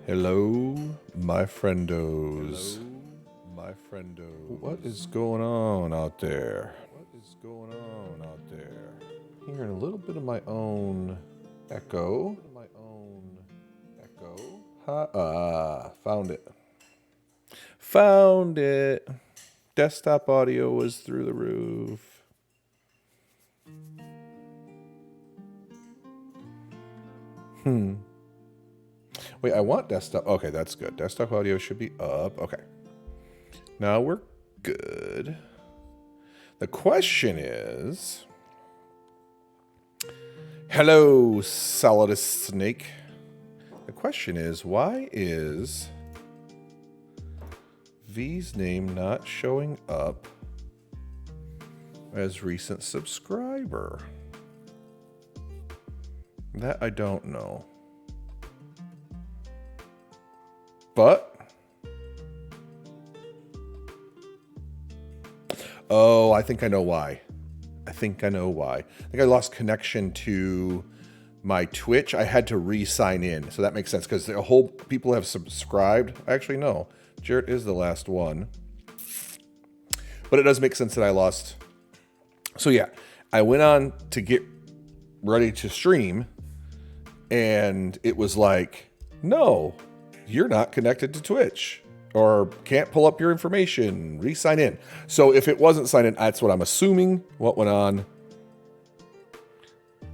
Hello, my friendos. What is going on out there? Hearing a little bit of my own echo. Found it. Found it. Desktop audio was through the roof. Wait, I want desktop. Okay, that's good. Desktop audio should be up. Okay. Now we're good. The question is... Hello, Solidus Snake. The question is, why is V's name not showing up as recent subscriber? That I don't know. But... Oh, I think I know why. I think I I lost connection to my Twitch. I had to re-sign in. So that makes sense because the whole people have subscribed. Actually, no. Jarrett is the last one. But it does make sense that I lost. So yeah, I went on to get ready to stream. And it was like, no, you're not connected to Twitch. Or can't pull up your information, re-sign in. So if it wasn't signed in, that's what I'm assuming what went on.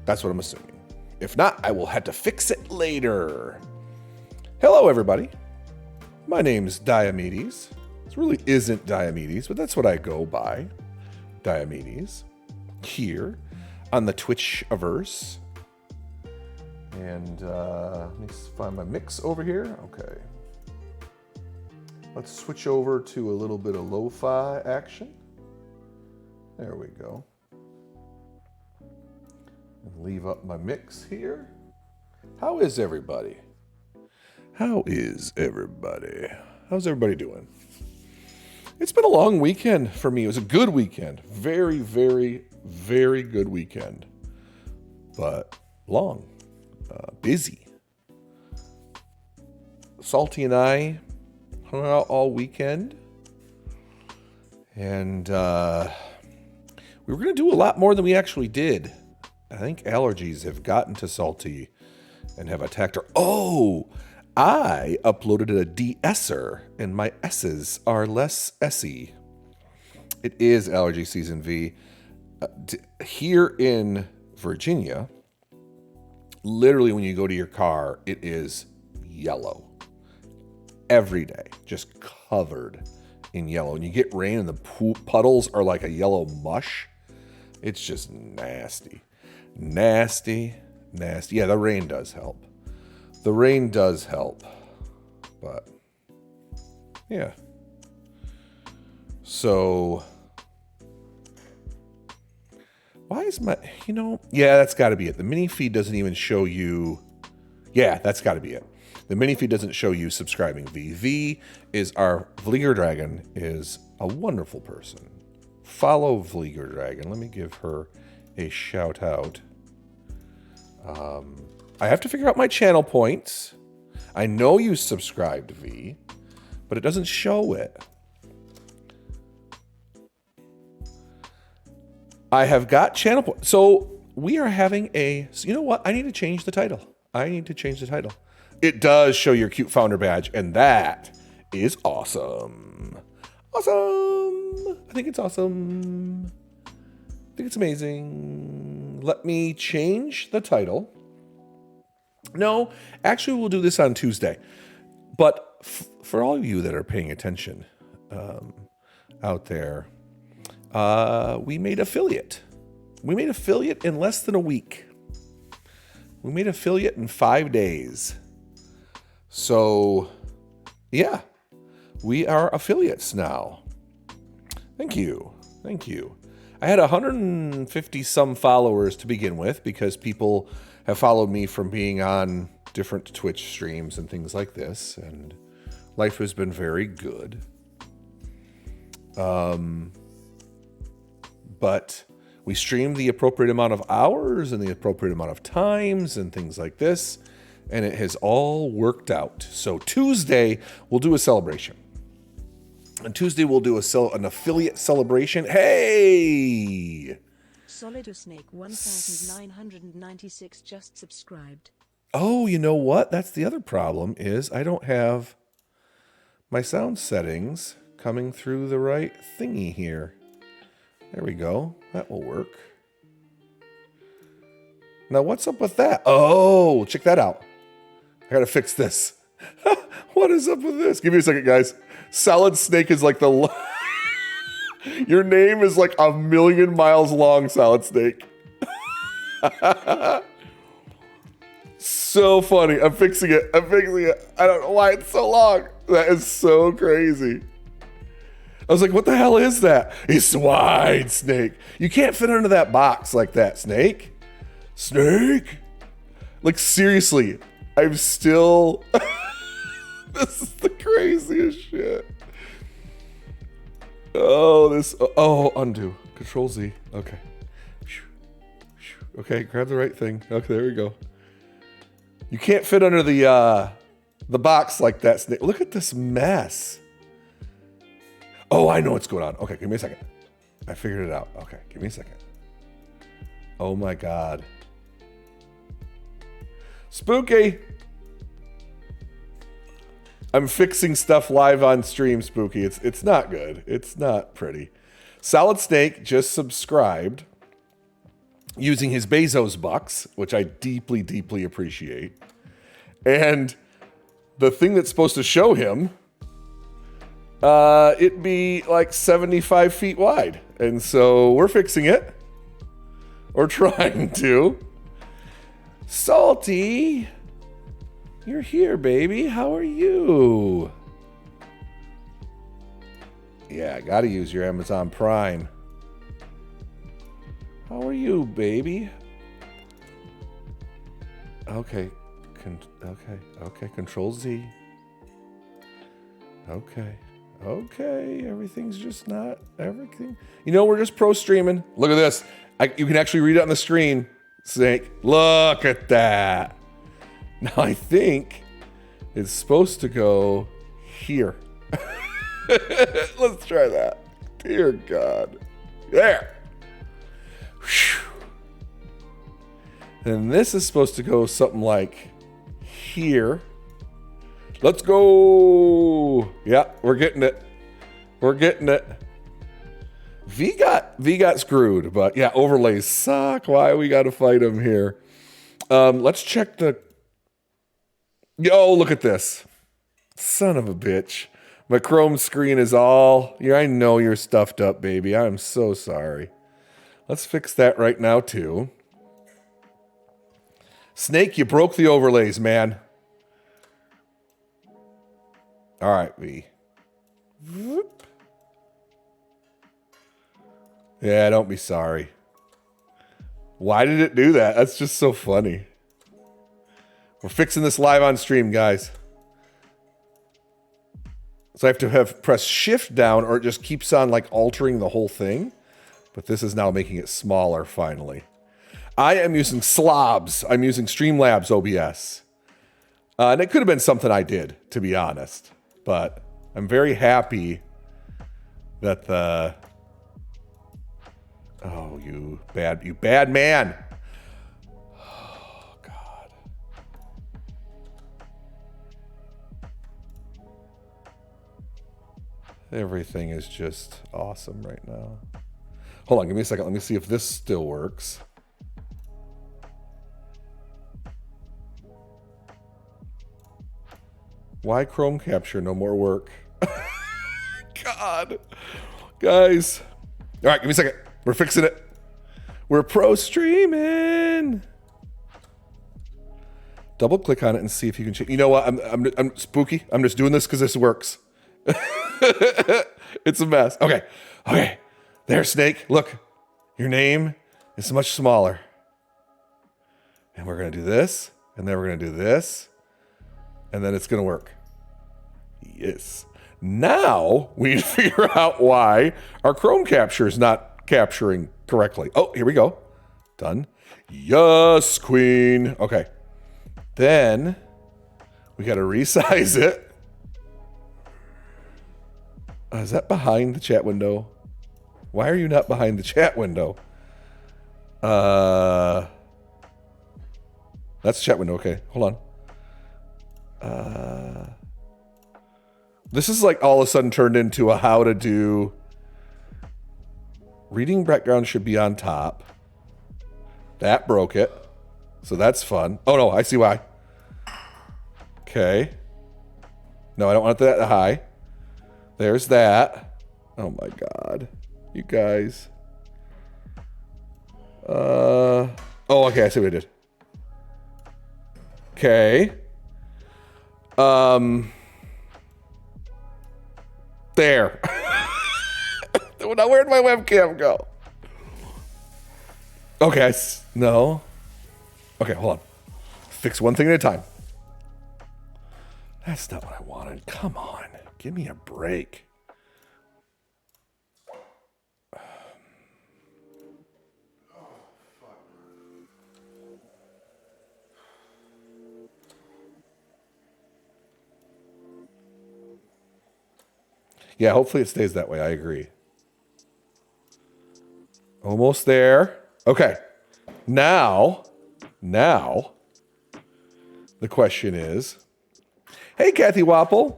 That's what I'm assuming. If not, I will have to fix it later. Hello, everybody. My name's Diomedes. This really isn't Diomedes, but that's what I go by. Diomedes. Here on the Twitch-averse. And let me find my mix over here. Okay. Let's switch over to a little bit of lo-fi action. There we go. And leave up my mix here. How is everybody? How's everybody doing? It's been a long weekend for me. It was a good weekend. Very, very, very good weekend. But long. Busy. Salty and I hung out all weekend, and we were going to do a lot more than we actually did. I think allergies have gotten to Salty and have attacked her. Oh, I uploaded a de-esser, and my S's are less S-y. It is allergy season, V. Here in Virginia, literally when you go to your car, it is yellow. Every day, just covered in yellow. And you get rain and the puddles are like a yellow mush. It's just nasty. Nasty. Yeah, the rain does help. But, yeah. So, why is my, yeah, that's got to be it. The mini feed doesn't even show you. Yeah, that's got to be it. The mini feed doesn't show you subscribing. V is our Vlieger Dragon is a wonderful person. Follow Vlieger Dragon. Let me give her a shout out. I have to figure out my channel points. I know you subscribed, V, but it doesn't show it. I have got channel points. So we are having you know what? I need to change the title. It does show your cute founder badge, and that is awesome. I think it's awesome. I think it's amazing. Let me change the title. No, actually, we'll do this on Tuesday. But for all of you that are paying attention out there, we made affiliate. We made affiliate in less than a week. We made affiliate in 5 days. So, yeah, we are affiliates now. Thank you. I had 150 some followers to begin with because people have followed me from being on different Twitch streams and things like this, and life has been very good. But we stream the appropriate amount of hours and the appropriate amount of times and things like this. and it has all worked out. So Tuesday, we'll do a celebration. On Tuesday, we'll do an affiliate celebration. Hey! Solid Snake 1996 just subscribed. Oh, you know what? That's the other problem is I don't have my sound settings coming through the right thingy here. There we go. That will work. Now, what's up with that? Oh, check that out. I gotta fix this. What is up with this? Give me a second, guys. Solid Snake is like the... Your name is like 1,000,000 miles long, Solid Snake. So funny. I'm fixing it. I don't know why it's so long. That is so crazy. I was like, what the hell is that? It's wide, Snake. You can't fit under that box like that, Snake. Snake? Like, seriously, I'm still... This is the craziest shit. Oh, undo. Control Z. Okay. Okay, grab the right thing. Okay, there we go. You can't fit under the box like that, Snake. Look at this mess. Oh, I know what's going on. Okay, give me a second. I figured it out. Okay, give me a second. Oh my God. Spooky. I'm fixing stuff live on stream, Spooky. It's not good. It's not pretty. Solid Snake just subscribed using his Bezos bucks, which I deeply, deeply appreciate. And the thing that's supposed to show him, it'd be like 75 feet wide. And so we're fixing it. Or trying to. Salty. You're here, baby. How are you? Yeah, gotta use your Amazon Prime. How are you, baby? Okay. Okay. Control Z. Okay. Everything's just not everything. You know, we're just pro streaming. Look at this. You can actually read it on the screen. Snake. Look at that. Now, I think it's supposed to go here. Let's try that. Dear God. There. And this is supposed to go something like here. Let's go. Yeah, we're getting it. V got screwed, but yeah, overlays suck. Why we got to fight them here? Let's check the... Yo, look at this. Son of a bitch. My Chrome screen is all... I know you're stuffed up, baby. I'm so sorry. Let's fix that right now, too. Snake, you broke the overlays, man. All right, V. Whoop. Yeah, don't be sorry. Why did it do that? That's just so funny. We're fixing this live on stream, guys. So I have to press shift down or it just keeps on like altering the whole thing. But this is now making it smaller finally. I am using Slobs. I'm using Streamlabs OBS. And it could have been something I did, to be honest. But I'm very happy that the... Oh, you bad man. Everything is just awesome right now. Hold on, give me a second. Let me see if this still works. Why Chrome Capture? No more work. God. Guys. All right, give me a second. We're fixing it. We're pro streaming. Double click on it and see if you can change. You know what? I'm spooky. I'm just doing this because this works. It's a mess. Okay. There, Snake. Look, your name is much smaller. And we're going to do this. And then we're going to do this. And then it's going to work. Yes. Now we need to figure out why our Chrome capture is not capturing correctly. Oh, here we go. Done. Yes, queen. Okay. Then we got to resize it. Is that behind the chat window? Why are you not behind the chat window? That's the chat window. Okay, hold on. This is like all of a sudden turned into a how to do. Reading background should be on top. That broke it. So that's fun. Oh no, I see why. Okay. No, I don't want that high. There's that. Oh my God. You guys. Oh, okay, I see what I did. Okay. There. Now where'd my webcam go? Okay, no. Okay, hold on. Fix one thing at a time. That's not what I wanted. Come on. Give me a break. Yeah, hopefully it stays that way. I agree. Almost there. Okay. Now, the question is, hey, Kathy Wapple.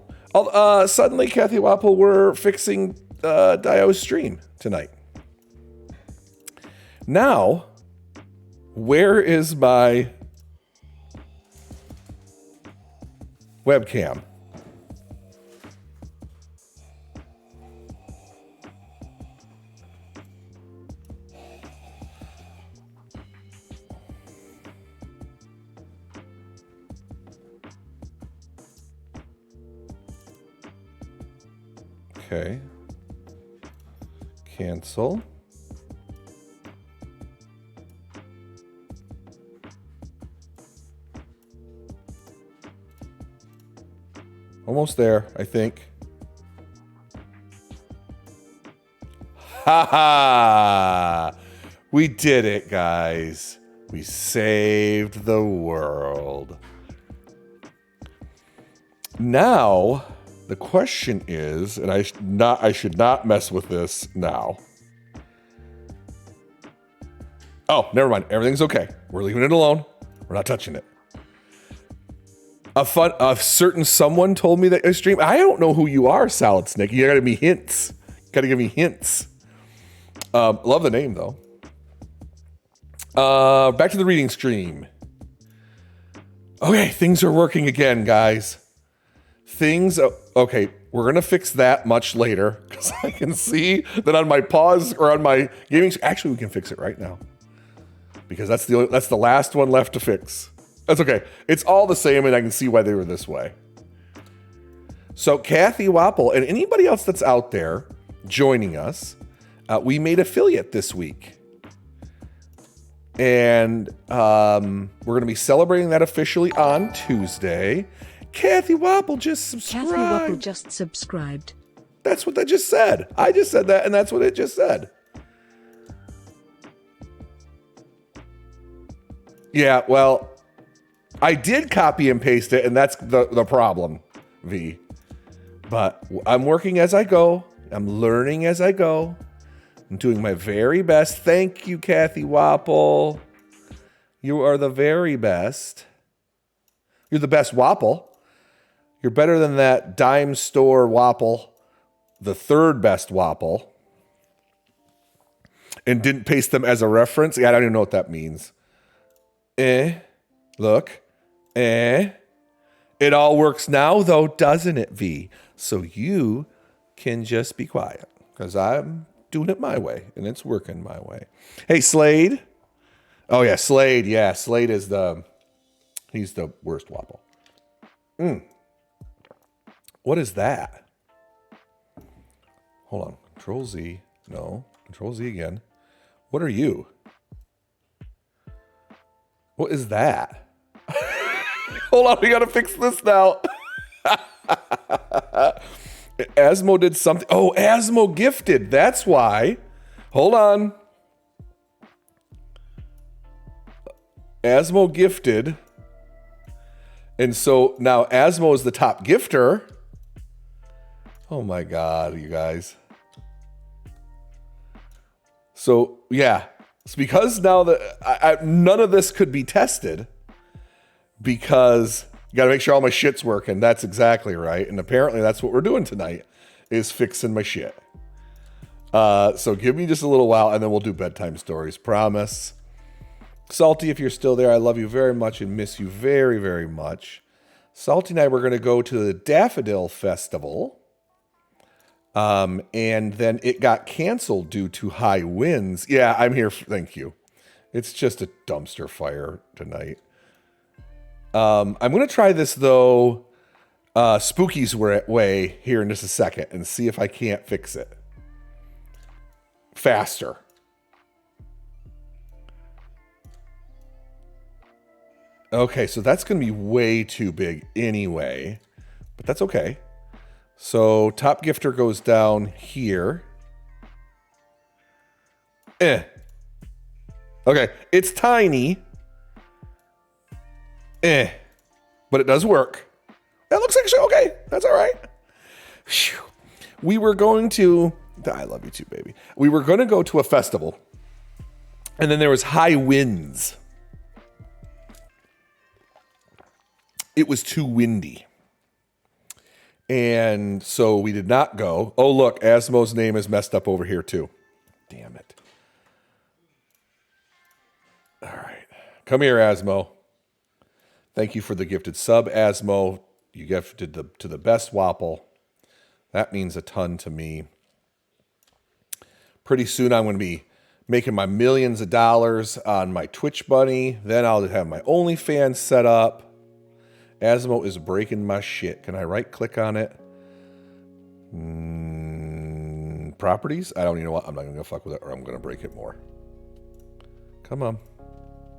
Suddenly, Kathy Wapple, we're fixing Dio's stream tonight. Now, where is my webcam? Okay. Cancel. Almost there, I think. Ha ha! We did it, guys. We saved the world. Now, the question is, and I should not mess with this now. Oh, never mind. Everything's okay. We're leaving it alone. We're not touching it. A certain someone told me that I stream. I don't know who you are, Salad Snake. You gotta give me hints. Gotta give me hints. Love the name though. Back to the reading stream. Okay, things are working again, guys. Okay, we're going to fix that much later because I can see that on my pause or on my gaming. Actually, we can fix it right now because that's the last one left to fix. That's okay. It's all the same and I can see why they were this way. So Kathy Wapple and anybody else that's out there joining us, we made affiliate this week. And we're going to be celebrating that officially on Tuesday. Kathy Wapple just subscribed. Kathy Wapple just subscribed. That's what I just said. I just said that, and that's what it just said. Yeah, well, I did copy and paste it, and that's the problem, V. But I'm working as I go. I'm learning as I go. I'm doing my very best. Thank you, Kathy Wapple. You are the very best. You're the best Wapple. You're better than that dime store Wapple, the third best Wapple. And didn't paste them as a reference. Yeah, I don't even know what that means. Look. It all works now, though, doesn't it, V? So you can just be quiet. Because I'm doing it my way. And it's working my way. Hey, Slade. Oh, yeah, Slade. Yeah, Slade is he's the worst Wapple. What is that? Hold on. Control Z. No. Control Z again. What are you? What is that? Hold on. We got to fix this now. Asmo did something. Oh, Asmo gifted. That's why. Hold on. Asmo gifted And so now Asmo is the top gifter. Oh my God, you guys. So yeah, it's because now that none of this could be tested because you got to make sure all my shit's working. That's exactly right. And apparently that's what we're doing tonight is fixing my shit. So give me just a little while and then we'll do bedtime stories. Promise. Salty, if you're still there, I love you very much and miss you very, very much. Salty and I were going to go to the Daffodil Festival. And then it got canceled due to high winds. Yeah, I'm here. Thank you. It's just a dumpster fire tonight. I'm going to try this, though, Spooky's way here in just a second and see if I can't fix it faster. Okay, so that's going to be way too big anyway, but that's okay. So top gifter goes down here. Okay, it's tiny. But it does work. That looks actually okay. That's all right. Whew. We were going to... I love you too, baby. We were going to go to a festival. And then there was high winds. It was too windy. And so we did not go. Oh, look, Asmo's name is messed up over here too. Damn it. All right. Come here, Asmo. Thank you for the gifted sub, Asmo. You gifted to the best Wapple. That means a ton to me. Pretty soon I'm going to be making my millions of dollars on my Twitch bunny. Then I'll have my OnlyFans set up. Asmo is breaking my shit. Can I right click on it? Properties? I don't even know what. I'm not going to fuck with it or I'm going to break it more. Come on.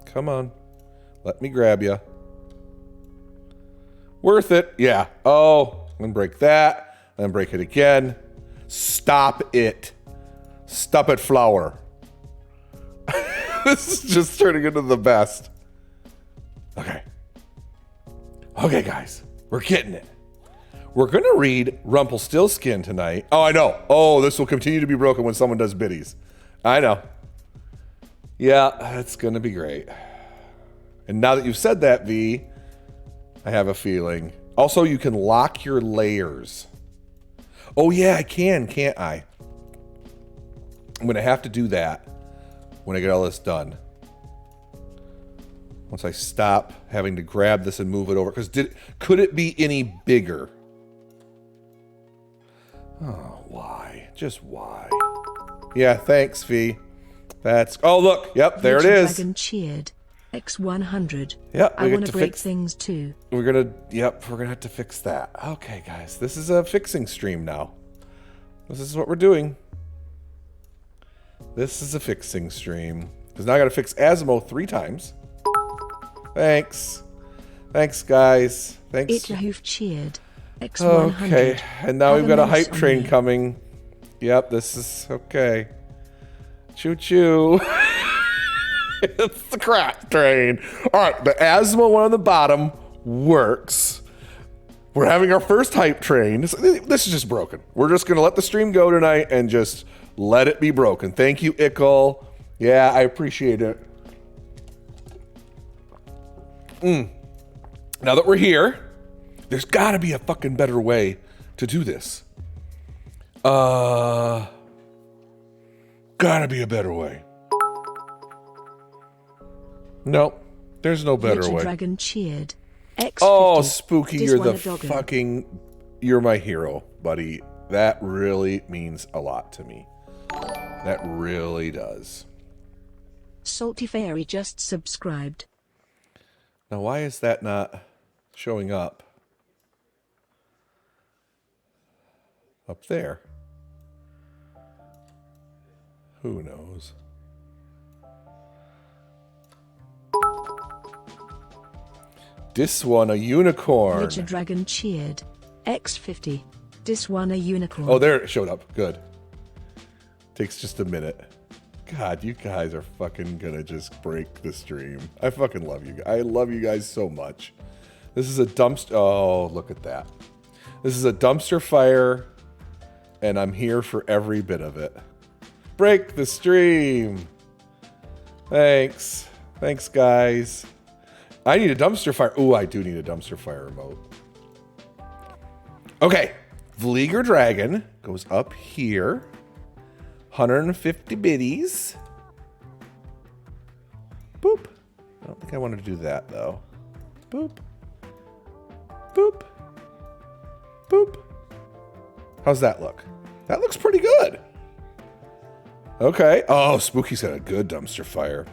Come on. Let me grab you. Worth it. Yeah. Oh, I'm going to break that. Then break it again. Stop it. Stop it, flower. This is just turning into the best. Okay. Okay, guys. We're getting it. We're going to read Rumpelstiltskin tonight. Oh, I know. Oh, this will continue to be broken when someone does biddies. I know. Yeah, it's going to be great. And now that you've said that, V, I have a feeling. Also, you can lock your layers. Oh, yeah, I can, can't I? I'm going to have to do that when I get all this done. Once I stop having to grab this and move it over. Because could it be any bigger? Oh, why? Just why? Yeah, thanks, V. That's... Oh, look. Yep, there it is. Dragon cheered. X100. Yep, I want to break things too. We're going to have to fix that. Okay, guys. This is a fixing stream now. This is what we're doing. This is a fixing stream. Because now I got to fix Asmo 3 times. Thanks. Thanks, guys. Thanks. Itahoof cheered. X100. Okay, and now we've got a hype train coming. Yep, this is okay. Choo-choo. It's the crack train. All right, the Asmo one on the bottom works. We're having our first hype train. This is just broken. We're just going to let the stream go tonight and just let it be broken. Thank you, Ickle. Yeah, I appreciate it. Now that we're here, there's got to be a fucking better way to do this. Gotta be a better way. Nope, there's no better way. Dragon cheered. X50. Oh, Spooky, you're the fucking... You're my hero, buddy. That really means a lot to me. That really does. Salty Fairy just subscribed. Now, why is that not showing up? Up there. Who knows? This one, a unicorn. Richard Dragon cheered. X50. This one, a unicorn. Oh, there it showed up. Good. Takes just a minute. God, you guys are fucking gonna just break the stream. I fucking love you. I love you guys so much. This is a dumpster. Oh, look at that. This is a dumpster fire, and I'm here for every bit of it. Break the stream. Thanks. Thanks, guys. I need a dumpster fire. Ooh, I do need a dumpster fire remote. Okay. Vleeger Dragon goes up here. 150 biddies. Boop. I don't think I wanted to do that, though. Boop. Boop. Boop. How's that look? That looks pretty good. Okay. Oh, Spooky's got a good dumpster fire.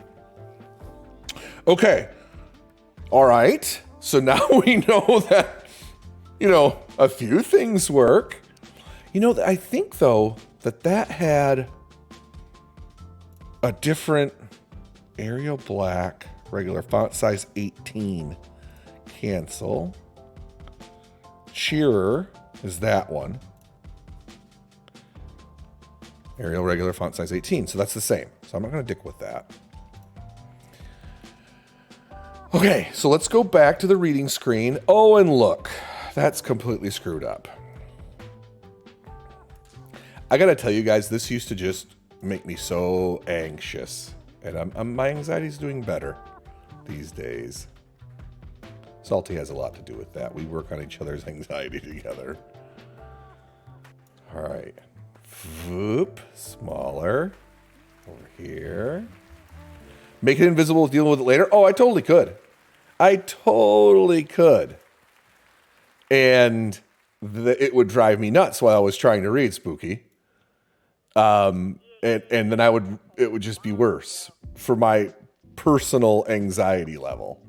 Okay. All right. So now we know that, you know, a few things work. You know, I think, though, that had a different Arial Black, regular font size 18. Cancel. Cheerer is that one. Arial regular font size 18. So that's the same. So I'm not going to dick with that. Okay, so let's go back to the reading screen. Oh, and look, that's completely screwed up. I got to tell you guys, this used to just make me so anxious. And my anxiety's doing better these days. Salty has a lot to do with that. We work on each other's anxiety together. All right. Whoop. Smaller. Over here. Make it invisible, dealing with it later. Oh, I totally could. I totally could. And it would drive me nuts while I was trying to read Spooky. And then it would just be worse for my personal anxiety level.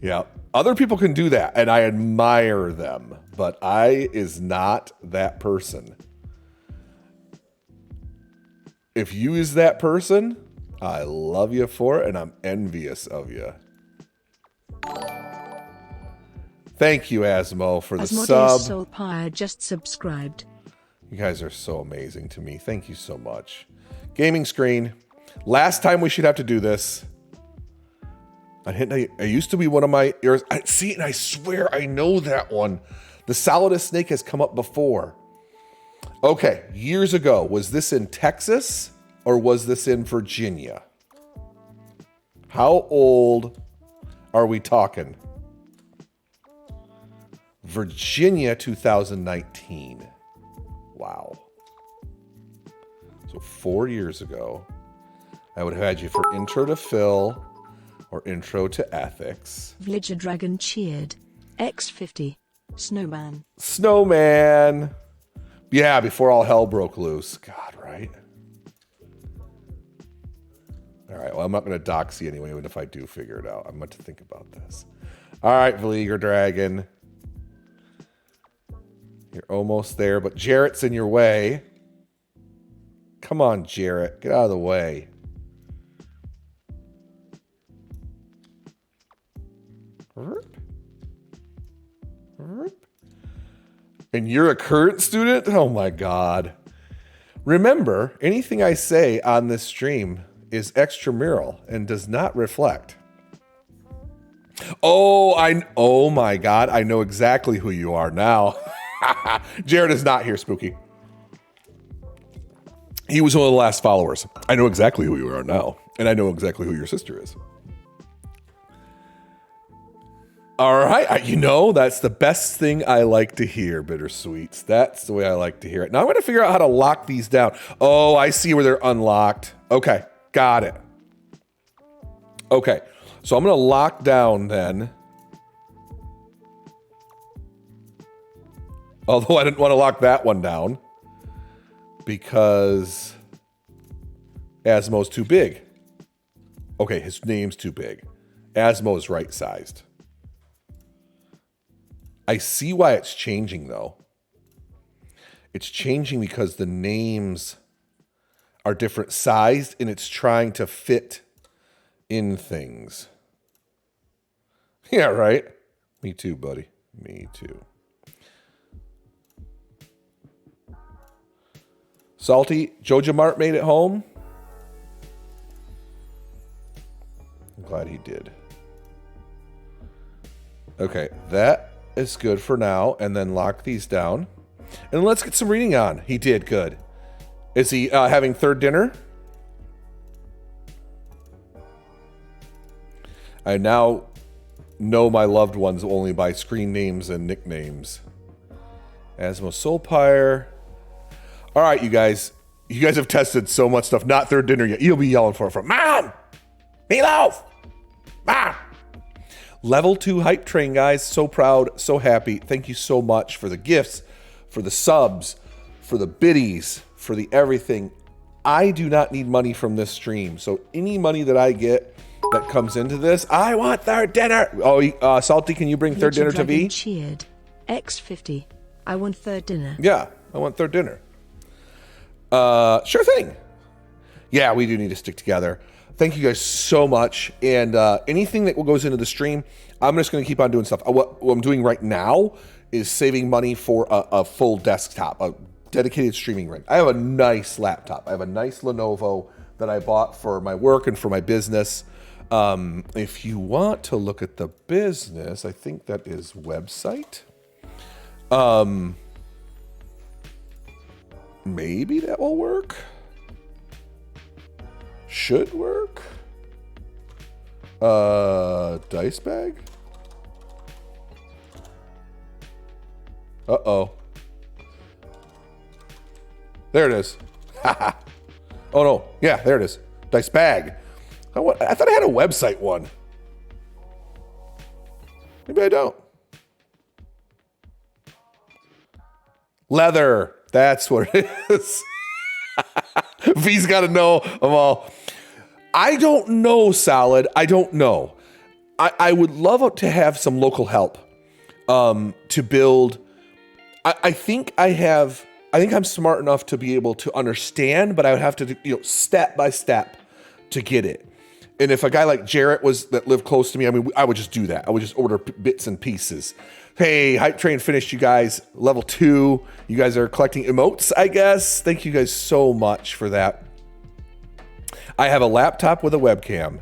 Yeah. Other people can do that, and I admire them, but I is not that person. If you is that person, I love you for it, and I'm envious of you. Thank you, Asmo, for the sub. Soulpire just subscribed. You guys are so amazing to me. Thank you so much. Gaming screen. Last time we should have to do this. I used to be one of my ears. See, and I swear I know that one. The solidest snake has come up before. Okay, years ago. Was this in Texas or was this in Virginia? How old are we talking? Virginia 2019. Wow. So 4 years ago, I would have had you for Intro to Phil or Intro to Ethics. Vleeger Dragon cheered. X50. Snowman. Snowman. Yeah, before all hell broke loose. God, right? All right, well, I'm not going to dox you anyway, even if I do figure it out. I'm going to think about this. All right, Vleeger Dragon. You're almost there, but Jarrett's in your way. Come on, Jarrett. Get out of the way. And you're a current student? Oh my God. Remember, anything I say on this stream is extramural and does not reflect. Oh my God. I know exactly who you are now. Jared is not here, Spooky. He was one of the last followers. I know exactly who you are now. And I know exactly who your sister is. All right. You know, that's the best thing I like to hear, Bittersweets. That's the way I like to hear it. Now I'm going to figure out how to lock these down. Oh, I see where they're unlocked. Okay. Got it. Okay. So I'm going to lock down then. Although I didn't want to lock that one down because Asmo's too big. Okay, his name's too big. Asmo is right-sized. I see why it's changing, though. It's changing because the names are different sized, and it's trying to fit in things. Yeah, right? Me too, buddy. Me too. Salty, Jojo Mart made it home. I'm glad he did. Okay, that is good for now. And then lock these down. And let's get some reading on. He did good. Is he having third dinner? I now know my loved ones only by screen names and nicknames. Asmo Soulpire. All right, you guys. You guys have tested so much stuff. Not third dinner yet. You'll be yelling for it from Mom! Meatloaf! Mom! Level 2 hype train, guys. So proud, so happy. Thank you so much for the gifts, for the subs, for the biddies, for the everything. I do not need money from this stream. So any money that I get that comes into this, I want third dinner. Oh, Salty, can you bring third dinner to V? Cheered. X50. I want third dinner. Yeah, I want third dinner. Sure thing. Yeah, we do need to stick together. Thank you guys so much. And anything that goes into the stream, I'm just going to keep on doing stuff. What I'm doing right now is saving money for a full desktop, a dedicated streaming rig. I have a nice laptop. I have a nice Lenovo that I bought for my work and for my business. If you want to look at the business, I think that is website. Maybe that will work. Should work. Dice bag. Uh-oh. There it is. Oh no. Yeah, there it is. Dice bag. I thought I had a website one. Maybe I don't. Leather. That's what it is. V's got to know them all. I don't know, Solid. I don't know. I would love to have some local help to build. I think I'm smart enough to be able to understand, but I would have to, step by step to get it. And if a guy like Jarrett that lived close to me, I mean, I would just do that. I would just order bits and pieces. Hey, Hype Train finished, you guys. Level 2. You guys are collecting emotes, I guess. Thank you guys so much for that. I have a laptop with a webcam.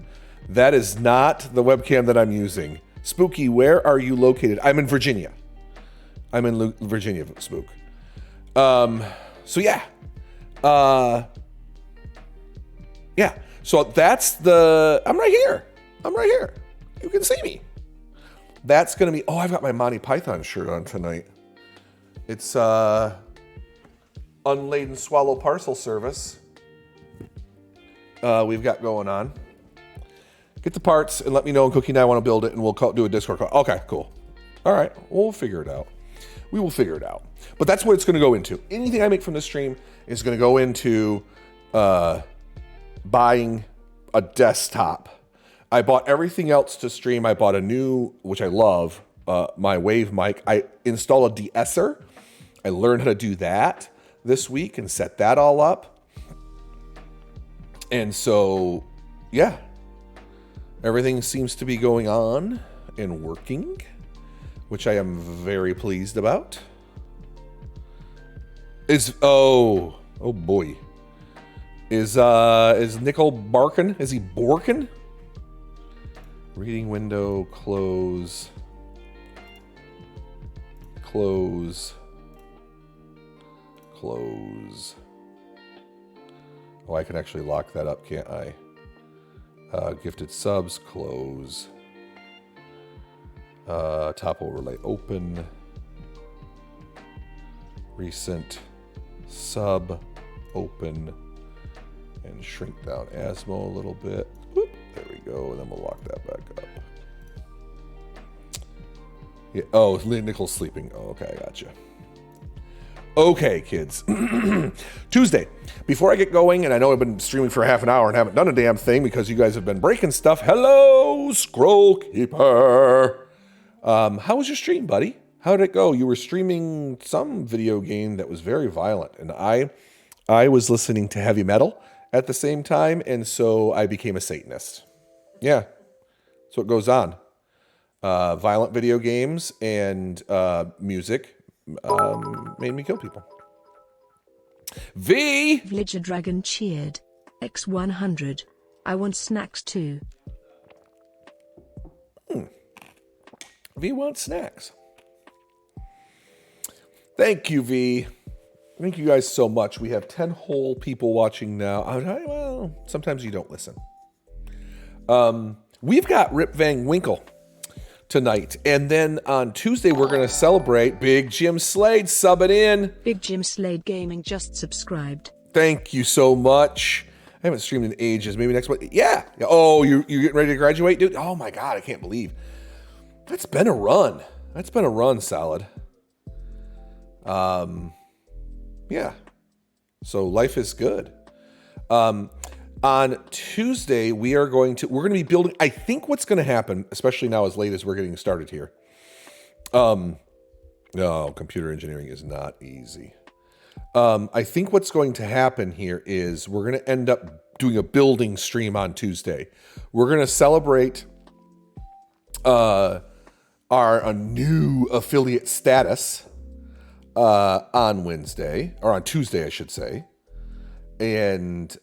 That is not the webcam that I'm using. Spooky, where are you located? I'm in Virginia. I'm in Virginia, Spook. So yeah. Yeah. So that's I'm right here. I'm right here. You can see me. That's going to be, I've got my Monty Python shirt on tonight. It's Unladen Swallow Parcel Service. We've got going on. Get the parts and let me know, and Cookie and I want to build it, and we'll do a Discord call. Okay, cool. All right, we'll figure it out. We will figure it out. But that's what it's going to go into. Anything I make from this stream is going to go into buying a desktop. I bought everything else to stream. I bought a new, which I love, my Wave mic. I installed a de-esser. I learned how to do that this week and set that all up. And so, yeah, everything seems to be going on and working, which I am very pleased about. Oh boy. Is Nickel barking? Is he borking? Reading window, close. Close. Close. Oh, I can actually lock that up, can't I? Gifted subs, close. Top overlay, open. Recent sub, open. And shrink down Asmo a little bit. Whoop, there we go, and then we'll lock that back up. Yeah. Oh, Nickel's sleeping. Oh, okay, I gotcha. Okay, kids. Tuesday. Before I get going, and I know I've been streaming for half an hour and haven't done a damn thing because you guys have been breaking stuff. Hello, Scroll Keeper. How was your stream, buddy? How did it go? You were streaming some video game that was very violent, and I was listening to heavy metal at the same time, and so I became a Satanist. Yeah, that's what goes on. Violent video games and music made me kill people. V! Villager Dragon cheered. X100. I want snacks too. V wants snacks. Thank you, V. Thank you guys so much. We have 10 whole people watching now. Well, sometimes you don't listen. We've got Rip Van Winkle tonight. And then on Tuesday, we're going to celebrate Big Jim Slade subbing in. Big Jim Slade Gaming just subscribed. Thank you so much. I haven't streamed in ages. Maybe next month. Yeah. Oh, you're getting ready to graduate, dude? Oh, my God. I can't believe. That's been a run. Salad. Yeah. So life is good. On Tuesday, we're going to be building. I think what's going to happen, especially now as late as we're getting started here. No, computer engineering is not easy. I think what's going to happen here is we're going to end up doing a building stream on Tuesday. We're going to celebrate a new affiliate status on Wednesday, or on Tuesday, I should say. And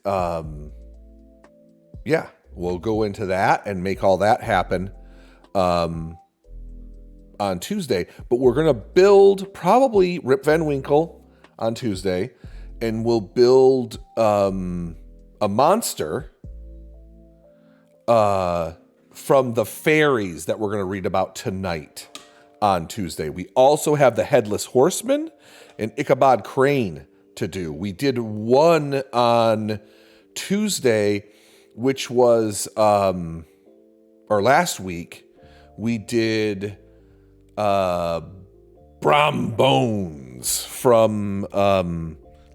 yeah, we'll go into that and make all that happen on Tuesday. But we're going to build probably Rip Van Winkle on Tuesday, and we'll build a monster from the fairies that we're going to read about tonight on Tuesday. We also have the Headless Horseman and Ichabod Crane to do. We did one on Tuesday, which was, or last week, we did Brom Bones from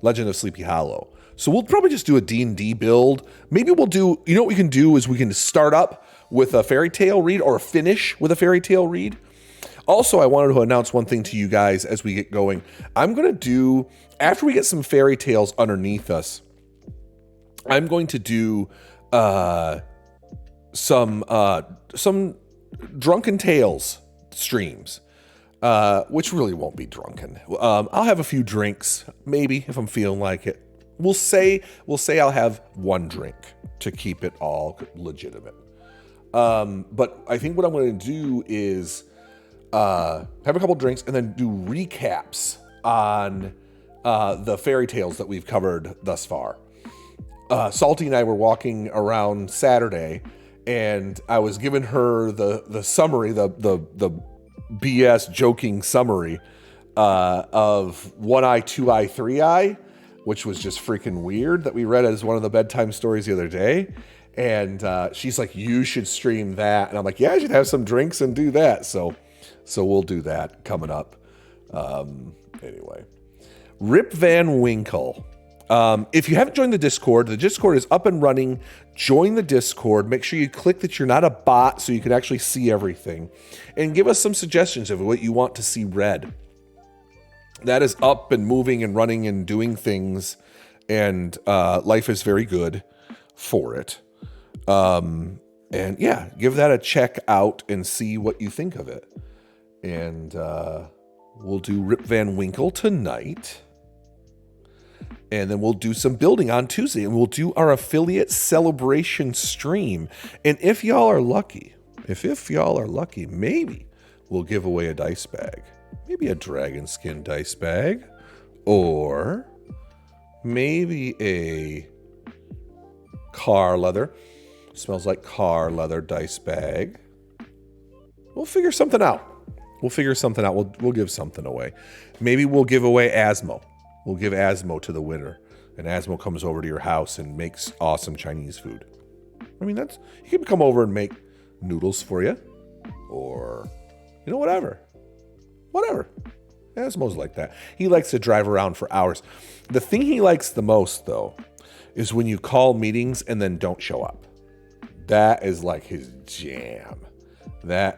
Legend of Sleepy Hollow. So we'll probably just do a D&D build. Maybe we'll do, you know what we can do is we can start up with a fairy tale read or finish with a fairy tale read. Also, I wanted to announce one thing to you guys as we get going. I'm going to do, after we get some fairy tales underneath us, I'm going to do some Drunken Tales streams, which really won't be drunken. I'll have a few drinks, maybe, if I'm feeling like it. We'll say I'll have one drink to keep it all legitimate. But I think what I'm going to do is have a couple drinks and then do recaps on the fairy tales that we've covered thus far. Salty and I were walking around Saturday, and I was giving her the summary, the BS joking summary of One Eye, Two Eye, Three Eye, which was just freaking weird, that we read as one of the bedtime stories the other day. And she's like, you should stream that. And I'm like, yeah, I should have some drinks and do that. So we'll do that coming up. Anyway, Rip Van Winkle. If you haven't joined the Discord is up and running. Join the Discord. Make sure you click that you're not a bot so you can actually see everything. And give us some suggestions of what you want to see read. That is up and moving and running and doing things. And life is very good for it. And yeah, give that a check out and see what you think of it. And we'll do Rip Van Winkle tonight. And then we'll do some building on Tuesday. And we'll do our affiliate celebration stream. And if y'all are lucky, maybe we'll give away a dice bag. Maybe a dragon skin dice bag. Or maybe a car leather. Smells like car leather dice bag. We'll figure something out. We'll give something away. Maybe we'll give away Asmo. We'll give Asmo to the winner. And Asmo comes over to your house and makes awesome Chinese food. I mean, he can come over and make noodles for you. Or, whatever. Asmo's like that. He likes to drive around for hours. The thing he likes the most, though, is when you call meetings and then don't show up. That is like his jam. Yeah,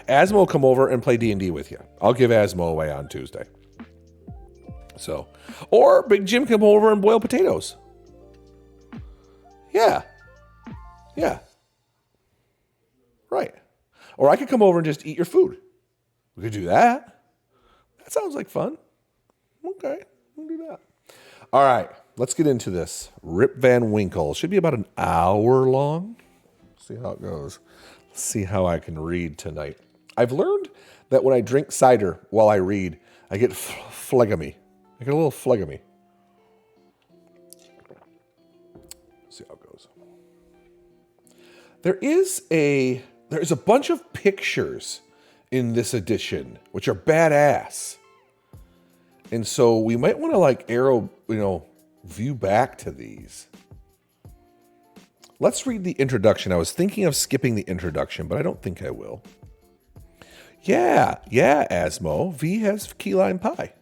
Asmo will come over and play D&D with you. I'll give Asmo away on Tuesday. So, or Big Jim come over and boil potatoes. Yeah. Right. Or I could come over and just eat your food. We could do that. That sounds like fun. Okay, we'll do that. All right, let's get into this. Rip Van Winkle. Should be about an hour long. See how it goes. See how I can read tonight. I've learned that when I drink cider while I read, I get phlegmy. I get a little phlegmy. See how it goes. There's a bunch of pictures in this edition, which are badass. And so we might want to like view back to these. Let's read the introduction. I was thinking of skipping the introduction, but I don't think I will. Yeah, Asmo. V has key lime pie.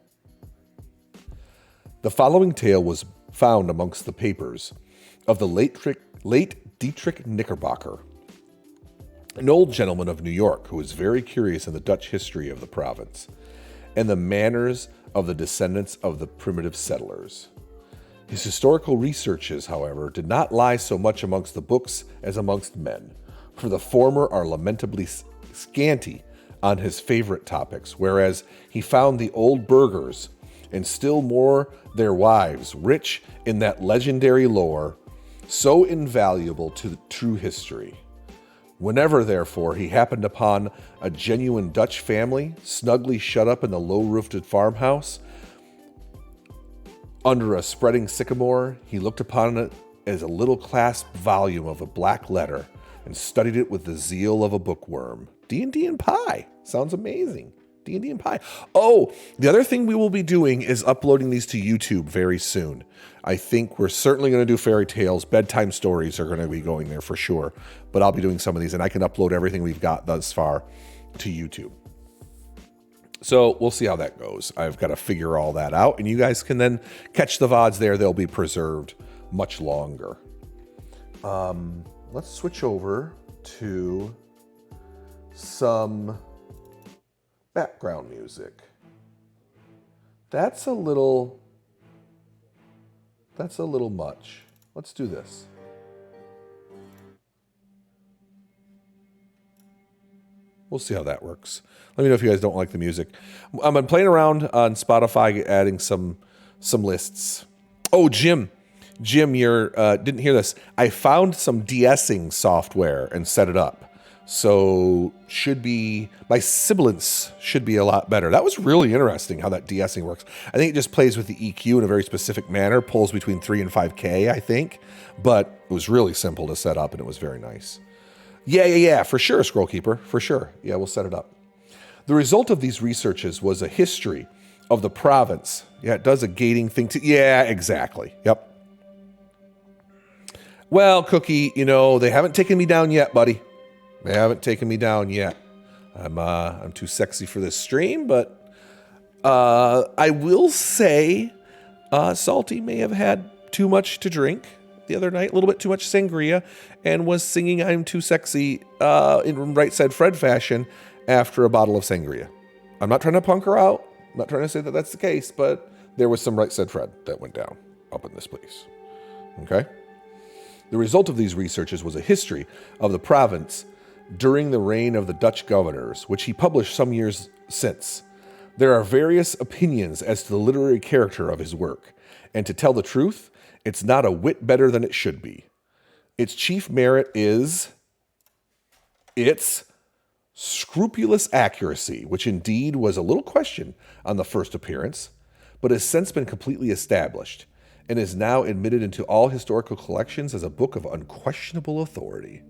The following tale was found amongst the papers of the late Dietrich Knickerbocker, an old gentleman of New York who was very curious in the Dutch history of the province and the manners of the descendants of the primitive settlers. His historical researches, however, did not lie so much amongst the books as amongst men, for the former are lamentably scanty on his favorite topics, whereas he found the old burghers, and still more their wives, rich in that legendary lore, so invaluable to true history. Whenever, therefore, he happened upon a genuine Dutch family, snugly shut up in the low-roofed farmhouse, under a spreading sycamore, he looked upon it as a little clasped volume of a black letter and studied it with the zeal of a bookworm. D&D and pie. Sounds amazing. D&D and pie. Oh, the other thing we will be doing is uploading these to YouTube very soon. I think we're certainly going to do fairy tales. Bedtime stories are going to be going there for sure. But I'll be doing some of these, and I can upload everything we've got thus far to YouTube. So we'll see how that goes. I've got to figure all that out, and you guys can then catch the VODs there. They'll be preserved much longer. Let's switch over to some background music. That's a little much. Let's do this. We'll see how that works. Let me know if you guys don't like the music. I've been playing around on Spotify, adding some lists. Oh, Jim, you didn't hear this. I found some de-essing software and set it up. So my sibilance should be a lot better. That was really interesting how that de-essing works. I think it just plays with the EQ in a very specific manner, pulls between 3 and 5K, I think. But it was really simple to set up, and it was very nice. Yeah, for sure, Scroll Keeper, for sure. Yeah, we'll set it up. The result of these researches was a history of the province. Yeah, it does a gating thing too. Yeah, exactly. Yep. Well, Cookie, they haven't taken me down yet, buddy. They haven't taken me down yet. I'm too sexy for this stream, but I will say Salty may have had too much to drink the other night, a little bit too much sangria, and was singing I'm Too Sexy in Right Said Fred fashion after a bottle of sangria. I'm not trying to punk her out. I'm not trying to say that that's the case, but there was some Right Said Fred that went down up in this place. Okay? The result of these researches was a history of the province during the reign of the Dutch governors, which he published some years since. There are various opinions as to the literary character of his work, and to tell the truth, it's not a whit better than it should be. Its chief merit is its scrupulous accuracy, which indeed was a little question on the first appearance, but has since been completely established, and is now admitted into all historical collections as a book of unquestionable authority.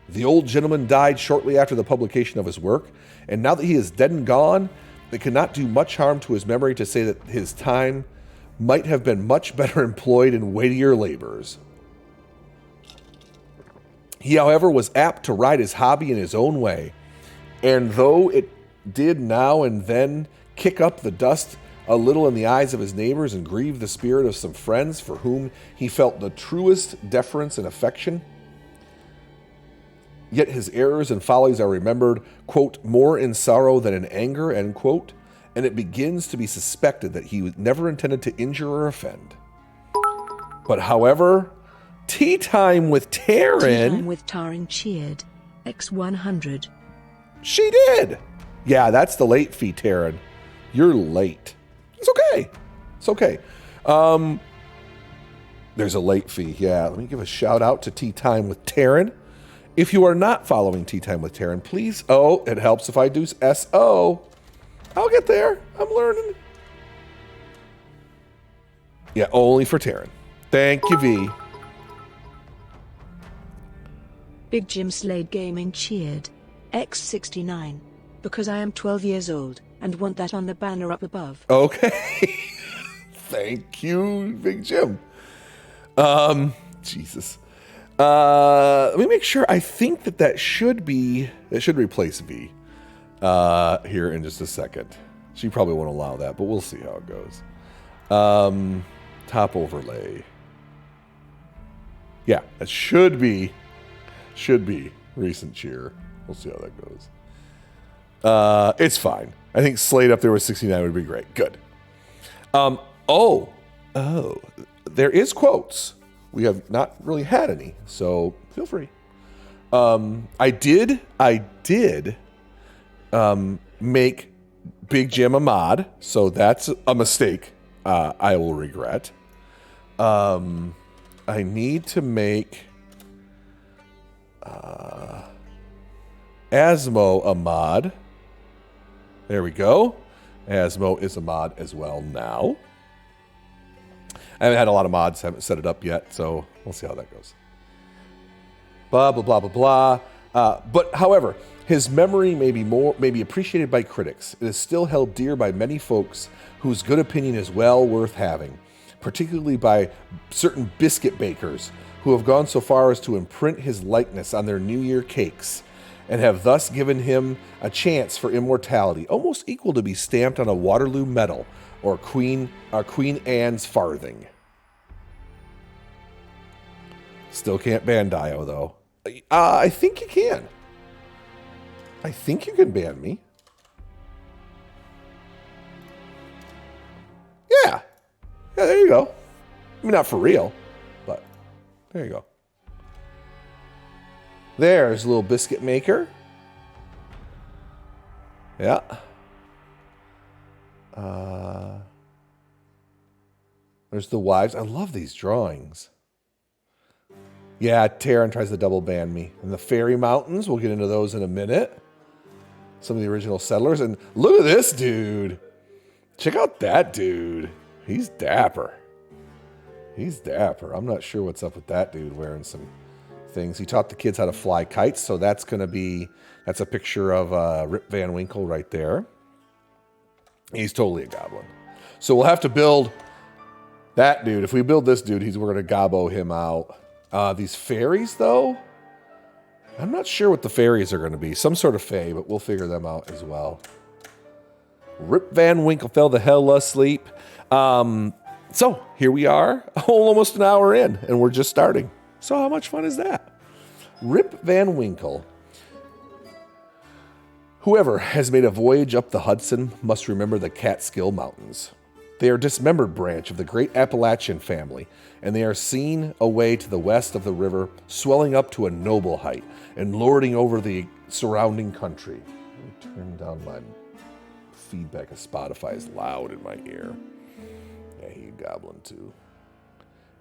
The old gentleman died shortly after the publication of his work, and now that he is dead and gone, it cannot do much harm to his memory to say that his time might have been much better employed in weightier labors. He, however, was apt to ride his hobby in his own way, and though it did now and then kick up the dust a little in the eyes of his neighbors and grieve the spirit of some friends for whom he felt the truest deference and affection, yet his errors and follies are remembered, quote, more in sorrow than in anger, end quote, and it begins to be suspected that he never intended to injure or offend. But however, Tea Time with Taryn... Tea Time with Taryn cheered. X100. She did! Yeah, that's the late fee, Taryn. You're late. It's okay. It's okay. There's a late fee. Yeah, let me give a shout out to Tea Time with Taryn. If you are not following Tea Time with Taryn, please, it helps if I do SO. I'll get there. I'm learning. Yeah, only for Taryn. Thank you, V. Big Jim Slade Gaming cheered. X69. Because I am 12 years old and want that on the banner up above. Okay. Thank you, Big Jim. Jesus. Let me make sure. I think that should replace V here in just a second. She probably won't allow that, but we'll see how it goes. Top overlay. Yeah, it should be recent cheer. We'll see how that goes. It's fine. I think Slade up there with 69 would be great. Good. There is quotes. We have not really had any, so feel free. I did make Big Jim a mod, so that's a mistake I will regret. I need to make Asmo a mod. There we go. Asmo is a mod as well now. I haven't had a lot of mods, haven't set it up yet, so we'll see how that goes. Blah, blah, blah, blah, blah. But however, his memory may be appreciated by critics. It is still held dear by many folks whose good opinion is well worth having, particularly by certain biscuit bakers who have gone so far as to imprint his likeness on their New Year cakes and have thus given him a chance for immortality, almost equal to be stamped on a Waterloo medal or Queen Anne's farthing. Still can't ban Dio, though. I think you can. I think you can ban me. Yeah, there you go. I mean, not for real, but there you go. There's a little biscuit maker. Yeah. There's the wives. I love these drawings. Yeah, Taryn tries to double ban me. And the Fairy Mountains, we'll get into those in a minute. Some of the original settlers. And look at this dude. Check out that dude. He's dapper. He's dapper. I'm not sure what's up with that dude wearing some things. He taught the kids how to fly kites, so that's a picture of Rip Van Winkle right there. He's totally a goblin. So we'll have to build that dude. If we build this dude, we're going to gobbo him out. These fairies, though, I'm not sure what the fairies are going to be. Some sort of fae, but we'll figure them out as well. Rip Van Winkle fell the hell asleep. So here we are, almost an hour in, and we're just starting. So how much fun is that? Rip Van Winkle. Whoever has made a voyage up the Hudson must remember the Catskill Mountains. They are a dismembered branch of the great Appalachian family, and they are seen away to the west of the river, swelling up to a noble height and lording over the surrounding country. Let me turn down my feedback of Spotify is loud in my ear. Yeah, you goblin too.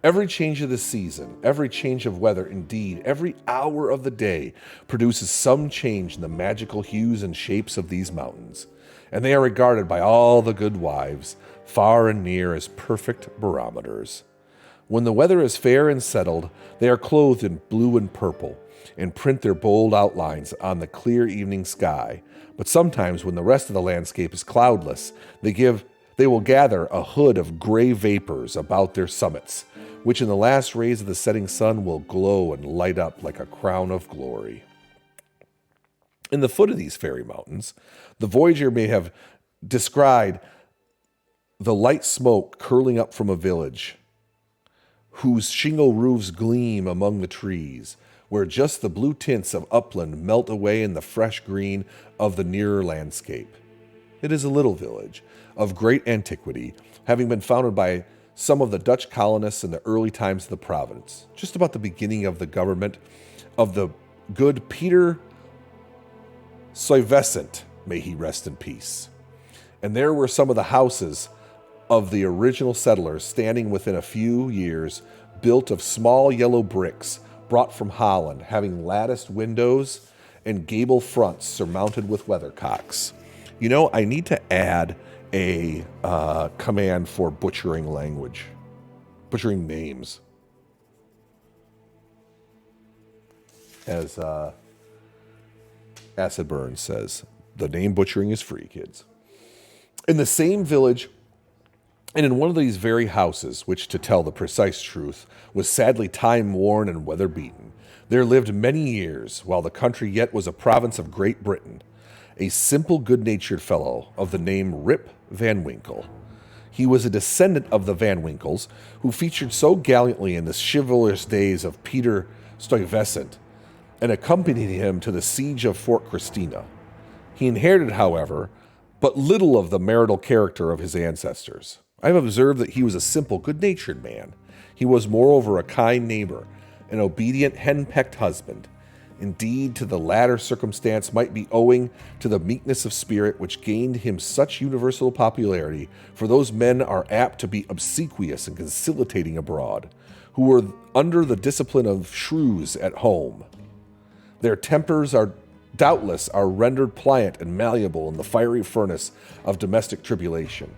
Every change of the season, every change of weather, indeed, every hour of the day produces some change in the magical hues and shapes of these mountains, and they are regarded by all the good wives, far and near, as perfect barometers. When the weather is fair and settled, they are clothed in blue and purple, and print their bold outlines on the clear evening sky. But sometimes, when the rest of the landscape is cloudless, they will gather a hood of gray vapors about their summits, which in the last rays of the setting sun will glow and light up like a crown of glory. In the foot of these fairy mountains, the voyager may have descried the light smoke curling up from a village, whose shingle roofs gleam among the trees, where just the blue tints of upland melt away in the fresh green of the nearer landscape. It is a little village of great antiquity, having been founded by some of the Dutch colonists in the early times of the province, just about the beginning of the government of the good Peter Stuyvesant, may he rest in peace. And there were some of the houses of the original settlers standing within a few years, built of small yellow bricks, brought from Holland, having latticed windows and gable fronts surmounted with weathercocks. You know, I need to add a command for butchering language, butchering names. As Acid Burns says, the name butchering is free, kids. In the same village, and in one of these very houses, which, to tell the precise truth, was sadly time-worn and weather-beaten, there lived many years, while the country yet was a province of Great Britain, a simple, good-natured fellow of the name Rip Van Winkle. He was a descendant of the Van Winkles, who featured so gallantly in the chivalrous days of Peter Stuyvesant, and accompanied him to the siege of Fort Christina. He inherited, however, but little of the marital character of his ancestors. I have observed that he was a simple, good-natured man. He was, moreover, a kind neighbor, an obedient, hen-pecked husband. Indeed, to the latter circumstance might be owing to the meekness of spirit which gained him such universal popularity, for those men are apt to be obsequious and conciliating abroad, who were under the discipline of shrews at home. Their tempers are doubtless rendered pliant and malleable in the fiery furnace of domestic tribulation,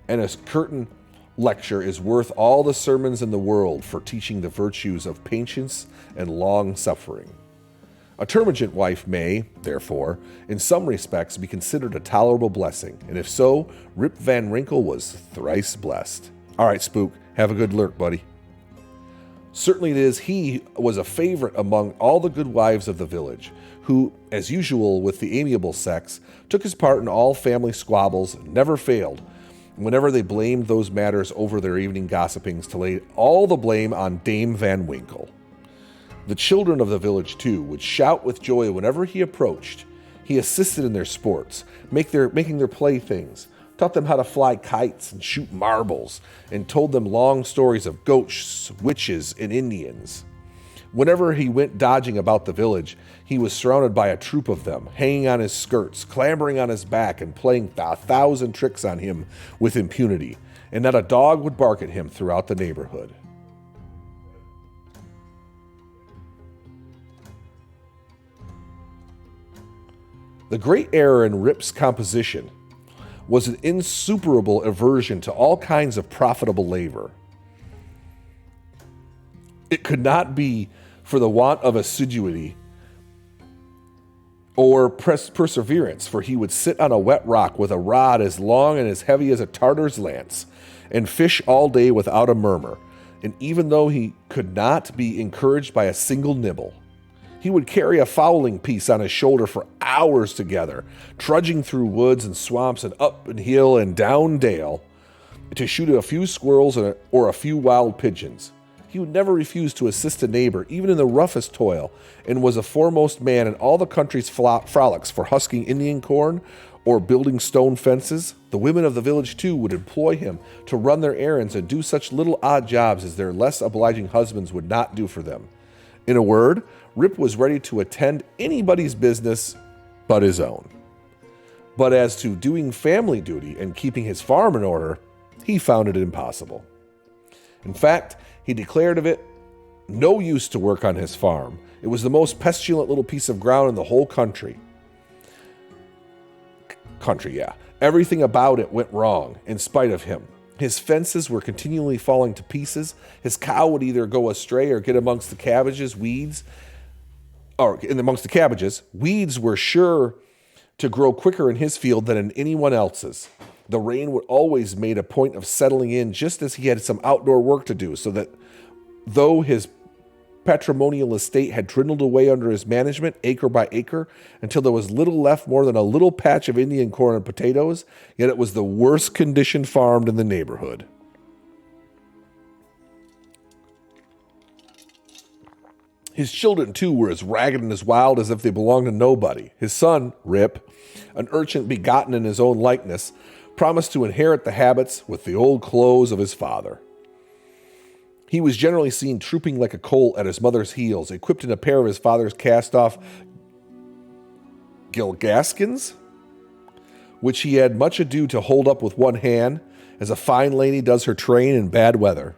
and a curtain lecture is worth all the sermons in the world for teaching the virtues of patience and long suffering. A termagant wife may, therefore, in some respects be considered a tolerable blessing, and if so, Rip Van Winkle was thrice blessed. All right, Spook, have a good lurk, buddy. Certainly it is, he was a favorite among all the good wives of the village, who, as usual with the amiable sex, took his part in all family squabbles and never failed, whenever they blamed those matters over their evening gossipings, to lay all the blame on Dame Van Winkle. The children of the village, too, would shout with joy whenever he approached. He assisted in their sports, making their playthings, taught them how to fly kites and shoot marbles, and told them long stories of ghosts, witches, and Indians. Whenever he went dodging about the village, he was surrounded by a troop of them, hanging on his skirts, clambering on his back, and playing 1,000 tricks on him with impunity, and not a dog would bark at him throughout the neighborhood. The great error in Rip's composition was an insuperable aversion to all kinds of profitable labor. It could not be for the want of assiduity or perseverance, for he would sit on a wet rock with a rod as long and as heavy as a Tartar's lance, and fish all day without a murmur, and even though he could not be encouraged by a single nibble. He would carry a fowling piece on his shoulder for hours together, trudging through woods and swamps and up and hill and down dale to shoot a few squirrels or a few wild pigeons. He would never refuse to assist a neighbor, even in the roughest toil, and was a foremost man in all the country's frolics for husking Indian corn or building stone fences. The women of the village, too, would employ him to run their errands and do such little odd jobs as their less obliging husbands would not do for them. In a word, Rip was ready to attend anybody's business but his own. But as to doing family duty and keeping his farm in order, he found it impossible. In fact, he declared of it no use to work on his farm. It was the most pestilent little piece of ground in the whole country. Everything about it went wrong in spite of him. His fences were continually falling to pieces. His cow would either go astray or get amongst the cabbages, weeds were sure to grow quicker in his field than in anyone else's. The rain would always made a point of settling in just as he had some outdoor work to do, so that though his patrimonial estate had dwindled away under his management, acre by acre, until there was little left more than a little patch of Indian corn and potatoes, yet it was the worst conditioned farm in the neighborhood. His children, too, were as ragged and as wild as if they belonged to nobody. His son, Rip, an urchin begotten in his own likeness, promised to inherit the habits with the old clothes of his father. He was generally seen trooping like a colt at his mother's heels, equipped in a pair of his father's cast-off gilgaskins, which he had much ado to hold up with one hand, as a fine lady does her train in bad weather.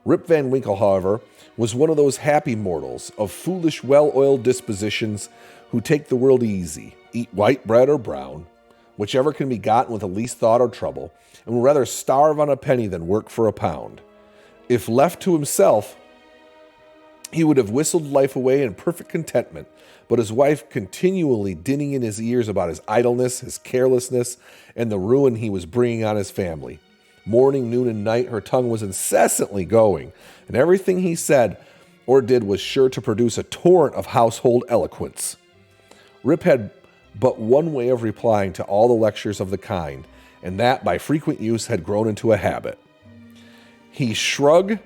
Rip Van Winkle, however, was one of those happy mortals of foolish, well-oiled dispositions who take the world easy, eat white bread or brown, whichever can be gotten with the least thought or trouble, and would rather starve on a penny than work for a pound. If left to himself, he would have whistled life away in perfect contentment, but his wife continually dinning in his ears about his idleness, his carelessness, and the ruin he was bringing on his family. Morning, noon, and night, her tongue was incessantly going, and everything he said or did was sure to produce a torrent of household eloquence. Rip had but one way of replying to all the lectures of the kind, and that, by frequent use, had grown into a habit. He shrugged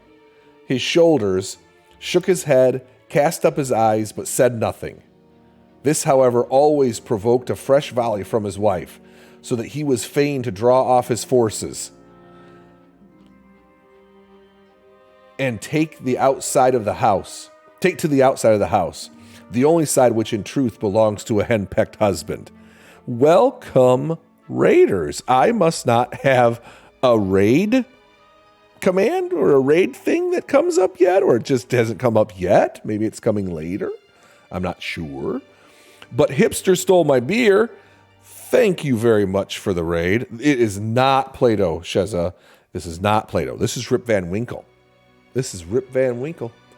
his shoulders, shook his head, cast up his eyes, but said nothing. This, however, always provoked a fresh volley from his wife, so that he was fain to draw off his forces and take to the outside of the house, the only side which in truth belongs to a henpecked husband. Welcome, raiders. I must not have a raid command or a raid thing that comes up yet, or it just hasn't come up yet. Maybe it's coming later. I'm not sure. But Hipster stole my beer. Thank you very much for the raid. It is not Play-Doh, Sheza. This is not Play-Doh. This is Rip Van Winkle.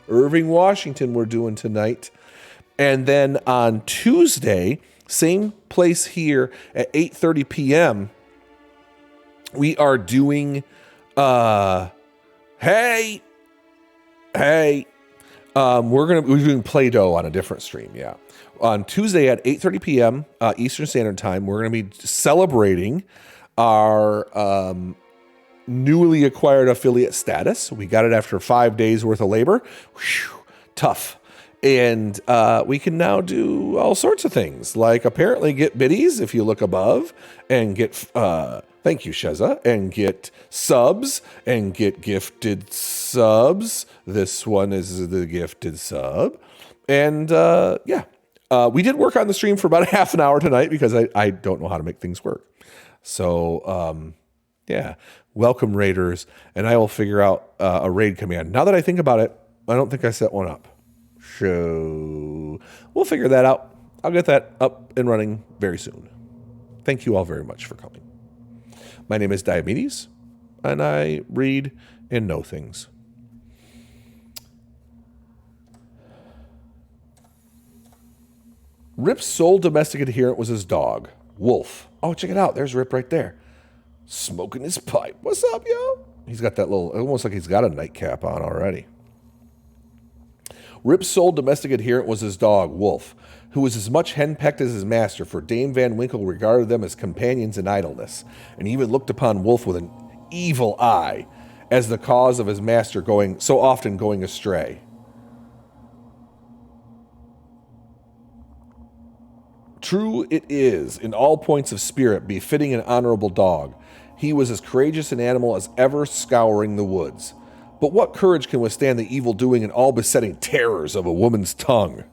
Irving, Washington, we're doing tonight. And then on Tuesday, same place here at 8:30 p.m., we are doing, we're doing Play-Doh on a different stream, yeah. On Tuesday at 8:30 p.m. Eastern Standard Time, we're going to be celebrating our newly acquired affiliate status. We got it after 5 days worth of labor. Whew, tough. And we can now do all sorts of things, like apparently get biddies if you look above, and get, thank you, Sheza, and get subs, and get gifted subs. This one is the gifted sub. And we did work on the stream for about a half an hour tonight because I don't know how to make things work. So, welcome, raiders, and I will figure out a raid command. Now that I think about it, I don't think I set one up. So we'll figure that out. I'll get that up and running very soon. Thank you all very much for coming. My name is Diomedes, and I read and know things. Rip's sole domestic adherent was his dog, Wolf. Oh, check it out. There's Rip right there. Smoking his pipe. What's up, yo? He's got that little, almost like he's got a nightcap on already. Rip's sole domestic adherent was his dog, Wolf, who was as much henpecked as his master, for Dame Van Winkle regarded them as companions in idleness, and even looked upon Wolf with an evil eye as the cause of his master so often going astray. True it is, in all points of spirit, befitting an honorable dog, he was as courageous an animal as ever scouring the woods. But what courage can withstand the evil doing and all besetting terrors of a woman's tongue?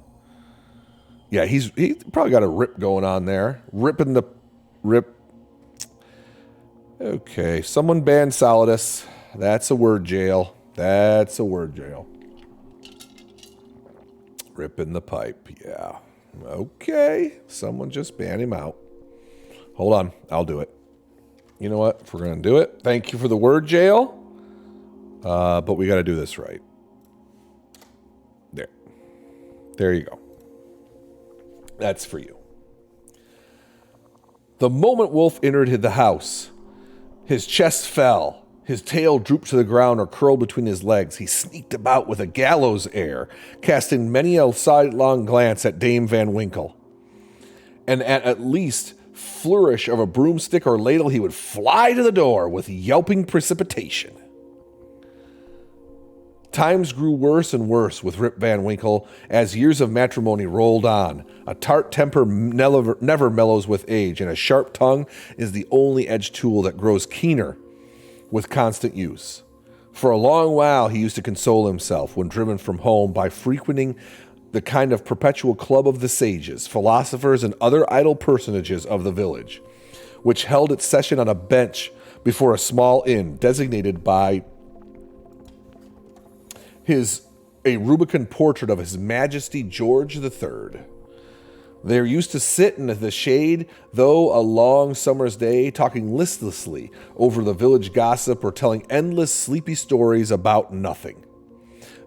Yeah, he probably got a rip going on there. Rip. Okay, someone banned Solidus. That's a word jail. Rip in the pipe, yeah. Okay, someone just banned him out. Hold on, I'll do it. You know what? If we're going to do it, thank you for the word jail. But we got to do this right. There you go. That's for you. The moment Wolf entered the house, his chest fell, his tail drooped to the ground or curled between his legs. He sneaked about with a gallows air, casting many a sidelong glance at Dame Van Winkle. And at least flourish of a broomstick or ladle, he would fly to the door with yelping precipitation. Times grew worse and worse with Rip Van Winkle as years of matrimony rolled on. A tart temper never mellows with age, and a sharp tongue is the only edge tool that grows keener with constant use. For a long while he used to console himself when driven from home by frequenting the kind of perpetual club of the sages, philosophers, and other idle personages of the village, which held its session on a bench before a small inn designated by a Rubicon portrait of His Majesty George III. They used to sit in the shade, though a long summer's day, talking listlessly over the village gossip or telling endless sleepy stories about nothing.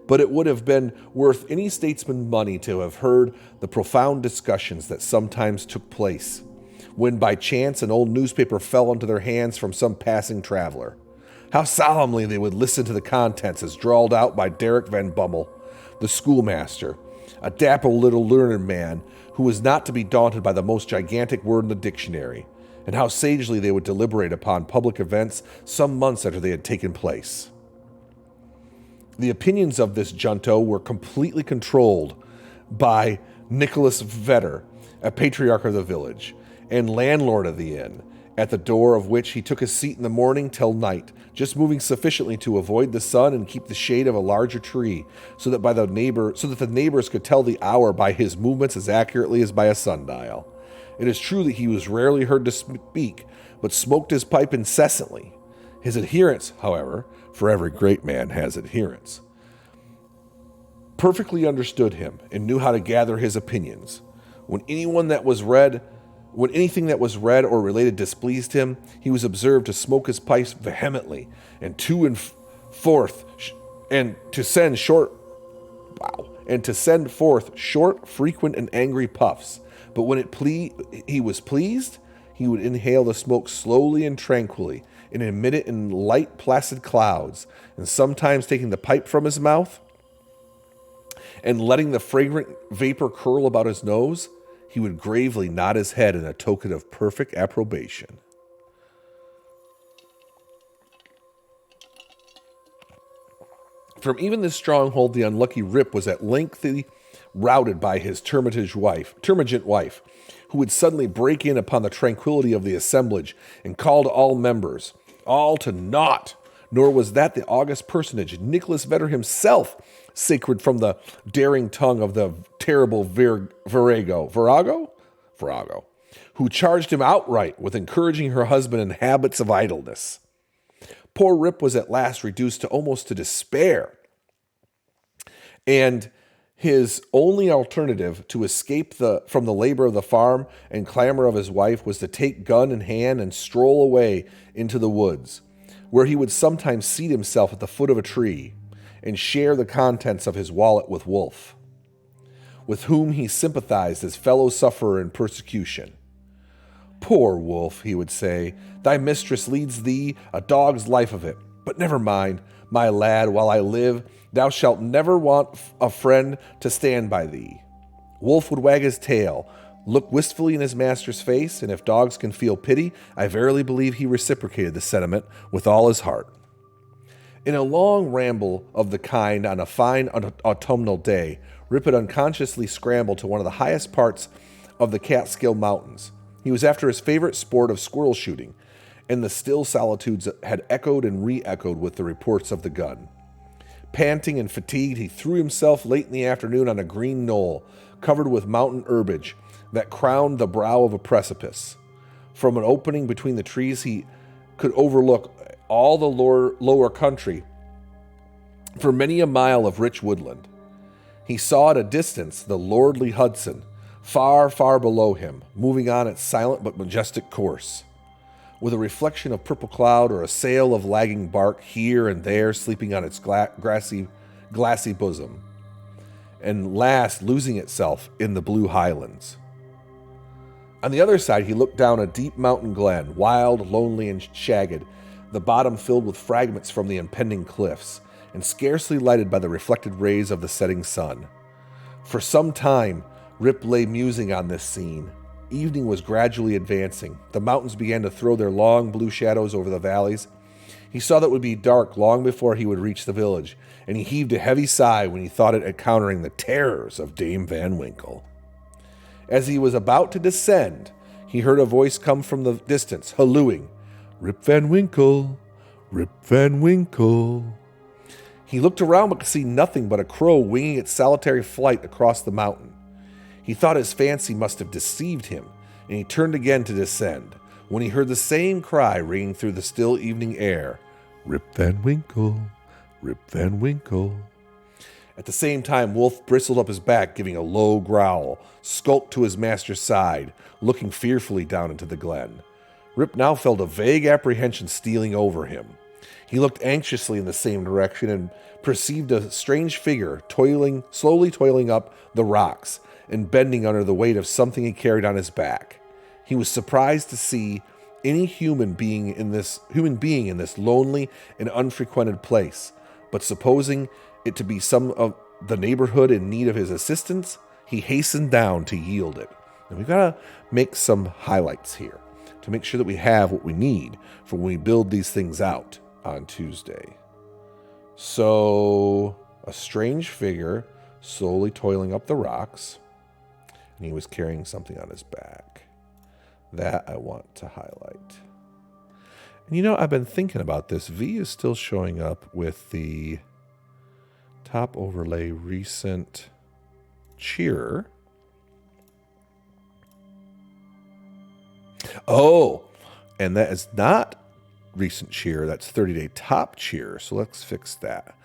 But it would have been worth any statesman's money to have heard the profound discussions that sometimes took place, when by chance an old newspaper fell into their hands from some passing traveler. How solemnly they would listen to the contents as drawled out by Derek Van Bummel, the schoolmaster, a dapper little learned man who was not to be daunted by the most gigantic word in the dictionary, and how sagely they would deliberate upon public events some months after they had taken place. The opinions of this junto were completely controlled by Nicholas Vedder, a patriarch of the village, and landlord of the inn, at the door of which he took his seat in the morning till night, just moving sufficiently to avoid the sun and keep the shade of a larger tree, so that the neighbors could tell the hour by his movements as accurately as by a sundial. It is true that he was rarely heard to speak, but smoked his pipe incessantly. His adherents, however, for every great man has adherents, perfectly understood him and knew how to gather his opinions. When anything that was read or related displeased him, he was observed to smoke his pipes vehemently and to send forth short, frequent, and angry puffs. But when he was pleased, he would inhale the smoke slowly and tranquilly, and emit it in light, placid clouds, and sometimes taking the pipe from his mouth and letting the fragrant vapor curl about his nose, he would gravely nod his head in a token of perfect approbation. From even this stronghold, the unlucky Rip was at length routed by his termagant wife, who would suddenly break in upon the tranquility of the assemblage and call to all members, all to naught. Nor was that the august personage, Nicholas Vedder himself, sacred from the daring tongue of the terrible Virago, who charged him outright with encouraging her husband in habits of idleness. Poor Rip was at last reduced almost to despair, and his only alternative to escape from the labor of the farm and clamor of his wife was to take gun in hand and stroll away into the woods, where he would sometimes seat himself at the foot of a tree and share the contents of his wallet with Wolf, with whom he sympathized as fellow sufferer in persecution. "Poor Wolf," he would say, "thy mistress leads thee a dog's life of it. But never mind, my lad, while I live, thou shalt never want a friend to stand by thee." Wolf would wag his tail, look wistfully in his master's face, and if dogs can feel pity, I verily believe he reciprocated the sentiment with all his heart. In a long ramble of the kind on a fine autumnal day, Rip had unconsciously scrambled to one of the highest parts of the Catskill Mountains. He was after his favorite sport of squirrel shooting, and the still solitudes had echoed and re-echoed with the reports of the gun. Panting and fatigued, he threw himself late in the afternoon on a green knoll, covered with mountain herbage, that crowned the brow of a precipice. From an opening between the trees, he could overlook all the lower country for many a mile of rich woodland. He saw at a distance the lordly Hudson, far, far below him, moving on its silent but majestic course, with a reflection of purple cloud or a sail of lagging bark here and there sleeping on its glassy bosom, and last losing itself in the blue highlands. On the other side, he looked down a deep mountain glen, wild, lonely, and shagged, the bottom filled with fragments from the impending cliffs, and scarcely lighted by the reflected rays of the setting sun. For some time, Rip lay musing on this scene. Evening was gradually advancing. The mountains began to throw their long blue shadows over the valleys. He saw that it would be dark long before he would reach the village, and he heaved a heavy sigh when he thought it encountering the terrors of Dame Van Winkle. As he was about to descend, he heard a voice come from the distance, hallooing, "Rip Van Winkle! Rip Van Winkle!" He looked around but could see nothing but a crow winging its solitary flight across the mountain. He thought his fancy must have deceived him, and he turned again to descend, when he heard the same cry ringing through the still evening air, "Rip Van Winkle! Rip Van Winkle!" At the same time, Wolf bristled up his back, giving a low growl, skulked to his master's side, looking fearfully down into the glen. Rip now felt a vague apprehension stealing over him. He looked anxiously in the same direction and perceived a strange figure slowly toiling up the rocks and bending under the weight of something he carried on his back. He was surprised to see any human being in this lonely and unfrequented place, but supposing it to be some of the neighborhood in need of his assistance, he hastened down to yield it. And we've got to make some highlights here to make sure that we have what we need for when we build these things out on Tuesday. So, a strange figure slowly toiling up the rocks, and he was carrying something on his back. That I want to highlight. And I've been thinking about this. V is still showing up with the top overlay recent cheer. Oh, and that is not recent cheer. That's 30-day top cheer. So let's fix that.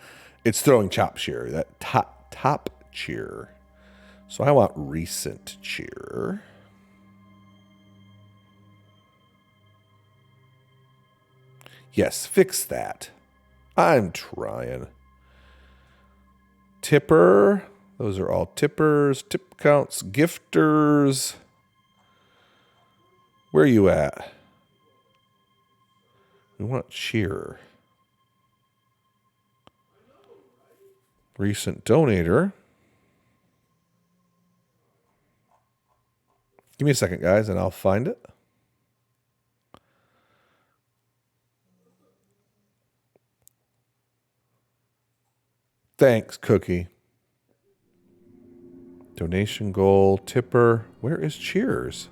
It's throwing chop cheer. That top cheer. So I want recent cheer. Yes, fix that. I'm trying. Tipper. Those are all tippers, tip counts, gifters. Where are you at? We want cheer. Recent donator. Give me a second, guys, and I'll find it. Thanks, Cookie. Donation goal, tipper. Where is cheers?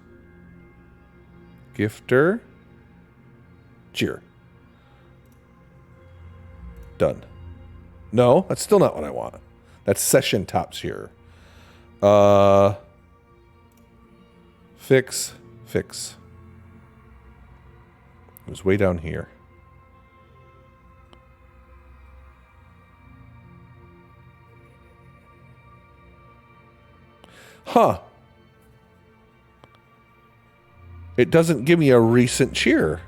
Gifter. Cheer. Done. No, that's still not what I want. That's session top cheer. Fix. It was way down here. Huh. It doesn't give me a recent cheer.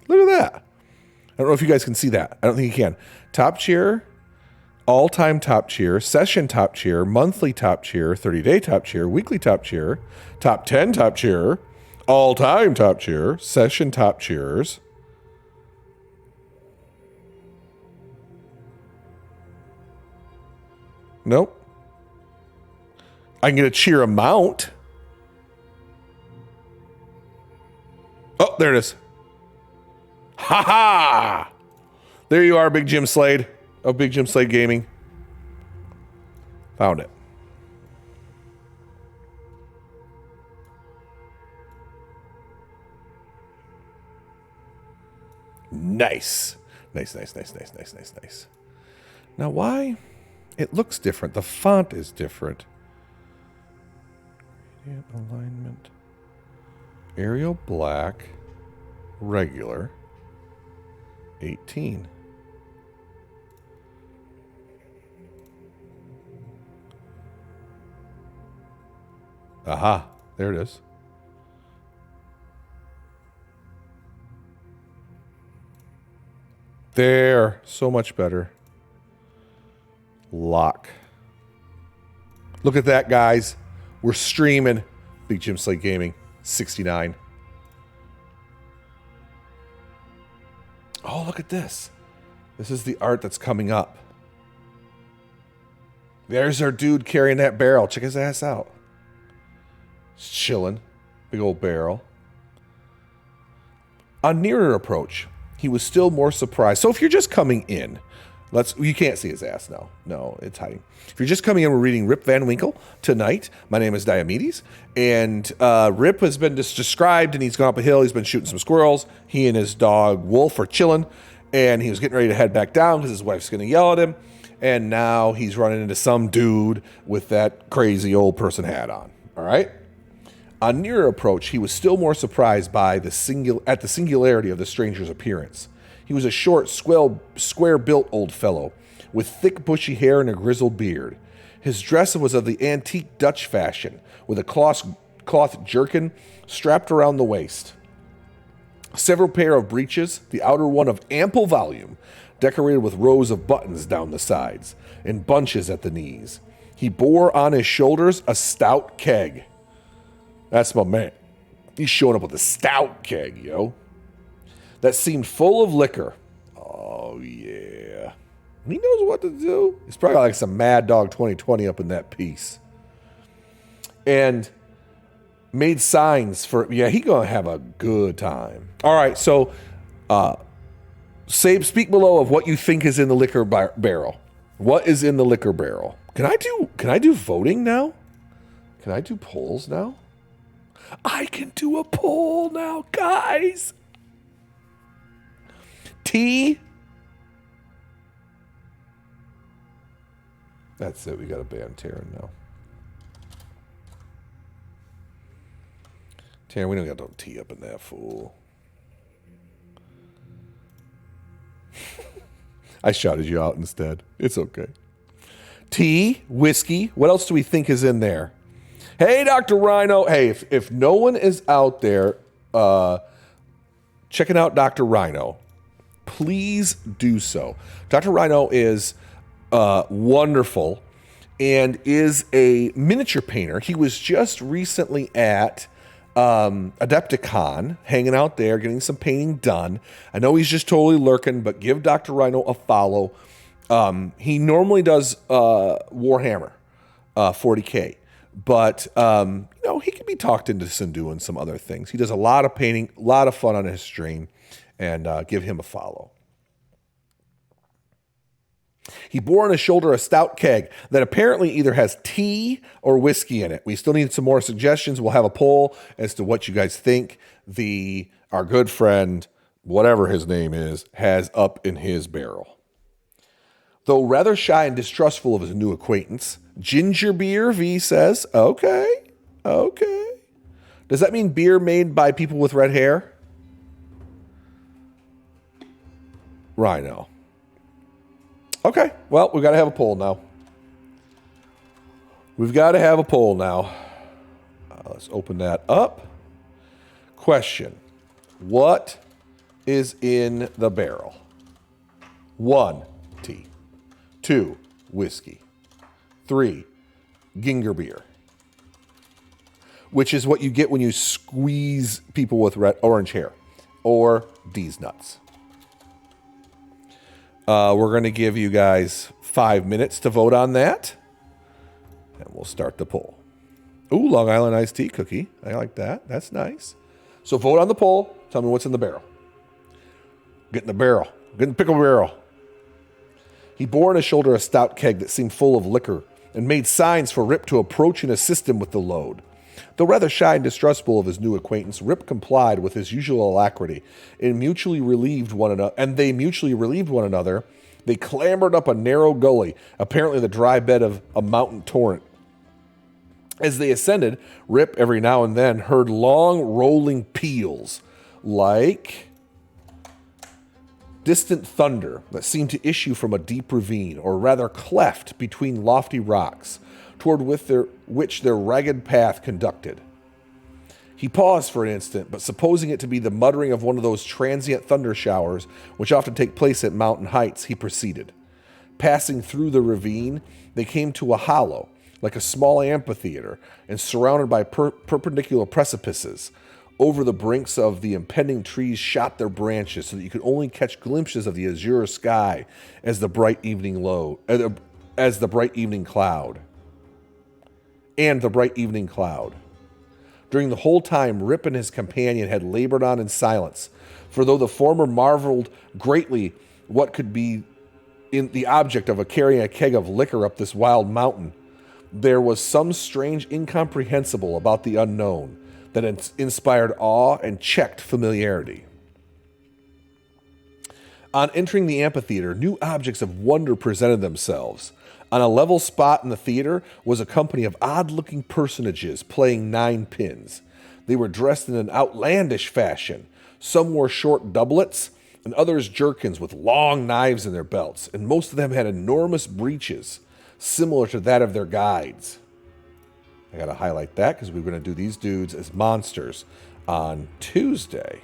Look at that. I don't know if you guys can see that. I don't think you can. Top cheer, all-time top cheer, session top cheer, monthly top cheer, 30-day top cheer, weekly top cheer, top 10 top cheer, all-time top cheer, session top cheers. Nope. I can get a cheer amount. Oh, there it is. Ha ha! There you are, Big Jim Slade of Big Jim Slade Gaming. Found it. Nice. Nice. Now, why? It looks different. The font is different. Gradient alignment. Arial black. Regular. 18. Aha. There it is. There. So much better. Lock. Look at that, guys. We're streaming. Big Jim Slate Gaming. 69. Oh, look at this. This is the art that's coming up. There's our dude carrying that barrel. Check his ass out. He's chilling. Big old barrel. On nearer approach, he was still more surprised. So if you're just coming in, you can't see his ass now. No, it's hiding. If you're just coming in, we're reading Rip Van Winkle tonight. My name is Diomedes, and Rip has been just described, and he's gone up a hill. He's been shooting some squirrels. He and his dog Wolf are chilling, and he was getting ready to head back down because his wife's going to yell at him. And now he's running into some dude with that crazy old person hat on. All right? On nearer approach, he was still more surprised by the singularity of the stranger's appearance. He was a short, square-built old fellow, with thick, bushy hair and a grizzled beard. His dress was of the antique Dutch fashion, with a cloth jerkin strapped around the waist. Several pair of breeches, the outer one of ample volume, decorated with rows of buttons down the sides, and bunches at the knees. He bore on his shoulders a stout keg. That's my man. He's showing up with a stout keg, yo. That seemed full of liquor. Oh, yeah. He knows what to do. He's probably got like some Mad Dog 2020 up in that piece. And made signs for, yeah, he gonna have a good time. All right, so speak below of what you think is in the liquor barrel. What is in the liquor barrel? Can I do voting now? Can I do polls now? I can do a poll now, guys. T. That's it. We got to ban Taryn now. Taryn, we don't got no T up in that fool. I shouted you out instead. It's okay. Tea, whiskey. What else do we think is in there? Hey, Dr. Rhino. Hey, if no one is out there checking out Dr. Rhino, please do so. Dr. Rhino is wonderful and is a miniature painter. He was just recently at Adepticon, hanging out there, getting some painting done. I know he's just totally lurking, but give Dr. Rhino a follow. He normally does Warhammer 40K, but he can be talked into some doing some other things. He does a lot of painting, a lot of fun on his stream, and give him a follow. He bore on his shoulder a stout keg that apparently either has tea or whiskey in it. We still need some more suggestions. We'll have a poll as to what you guys think our good friend, whatever his name is, has up in his barrel. Though rather shy and distrustful of his new acquaintance, Ginger Beer V says, okay. Does that mean beer made by people with red hair? Rhino. Okay, well, we've got to have a poll now. Let's open that up. Question. What is in the barrel? 1, tea. 2, whiskey. 3, ginger beer. Which is what you get when you squeeze people with orange hair. Or D's nuts. We're going to give you guys 5 minutes to vote on that. And we'll start the poll. Ooh, Long Island iced tea cookie. I like that. That's nice. So vote on the poll. Tell me what's in the barrel. Get in the barrel. Get in the pickle barrel. He bore on his shoulder a stout keg that seemed full of liquor and made signs for Rip to approach and assist him with the load. Though rather shy and distrustful of his new acquaintance, Rip complied with his usual alacrity and they mutually relieved one another. They clambered up a narrow gully, apparently the dry bed of a mountain torrent. As they ascended, Rip every now and then heard long rolling peals, like distant thunder that seemed to issue from a deep ravine, or rather cleft between lofty rocks, toward which their ragged path conducted. He paused for an instant, but supposing it to be the muttering of one of those transient thunder showers which often take place at mountain heights, he proceeded. Passing through the ravine, they came to a hollow, like a small amphitheater, and surrounded by perpendicular precipices. Over the brinks of the impending trees shot their branches so that you could only catch glimpses of the azure sky as the bright evening cloud. During the whole time, Rip and his companion had labored on in silence, for though the former marveled greatly what could be in the object of carrying a keg of liquor up this wild mountain, there was some strange incomprehensible about the unknown that inspired awe and checked familiarity. On entering the amphitheater, new objects of wonder presented themselves. On a level spot in the theater was a company of odd-looking personages playing 9 pins. They were dressed in an outlandish fashion. Some wore short doublets, and others jerkins with long knives in their belts, and most of them had enormous breeches, similar to that of their guides. I gotta highlight that because we're gonna do these dudes as monsters on Tuesday.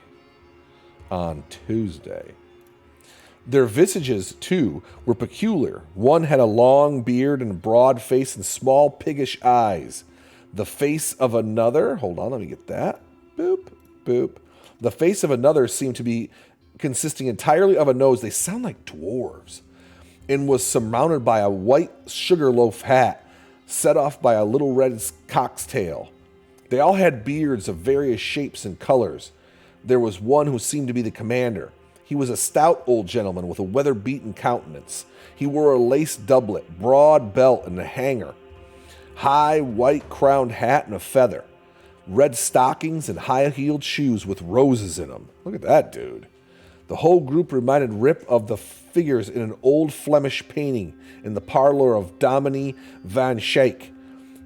Their visages, too, were peculiar. One had a long beard and a broad face and small piggish eyes. The face of another, hold on, let me get that. Boop, boop. The face of another seemed to be consisting entirely of a nose. They sound like dwarves. And was surmounted by a white sugar loaf hat, set off by a little red cock's tail. They all had beards of various shapes and colors. There was one who seemed to be the commander. He was a stout old gentleman with a weather-beaten countenance. He wore a lace doublet, broad belt, and a hanger, high white-crowned hat and a feather, red stockings, and high-heeled shoes with roses in them. Look at that dude. The whole group reminded Rip of the figures in an old Flemish painting in the parlor of Dominie Van Schaik,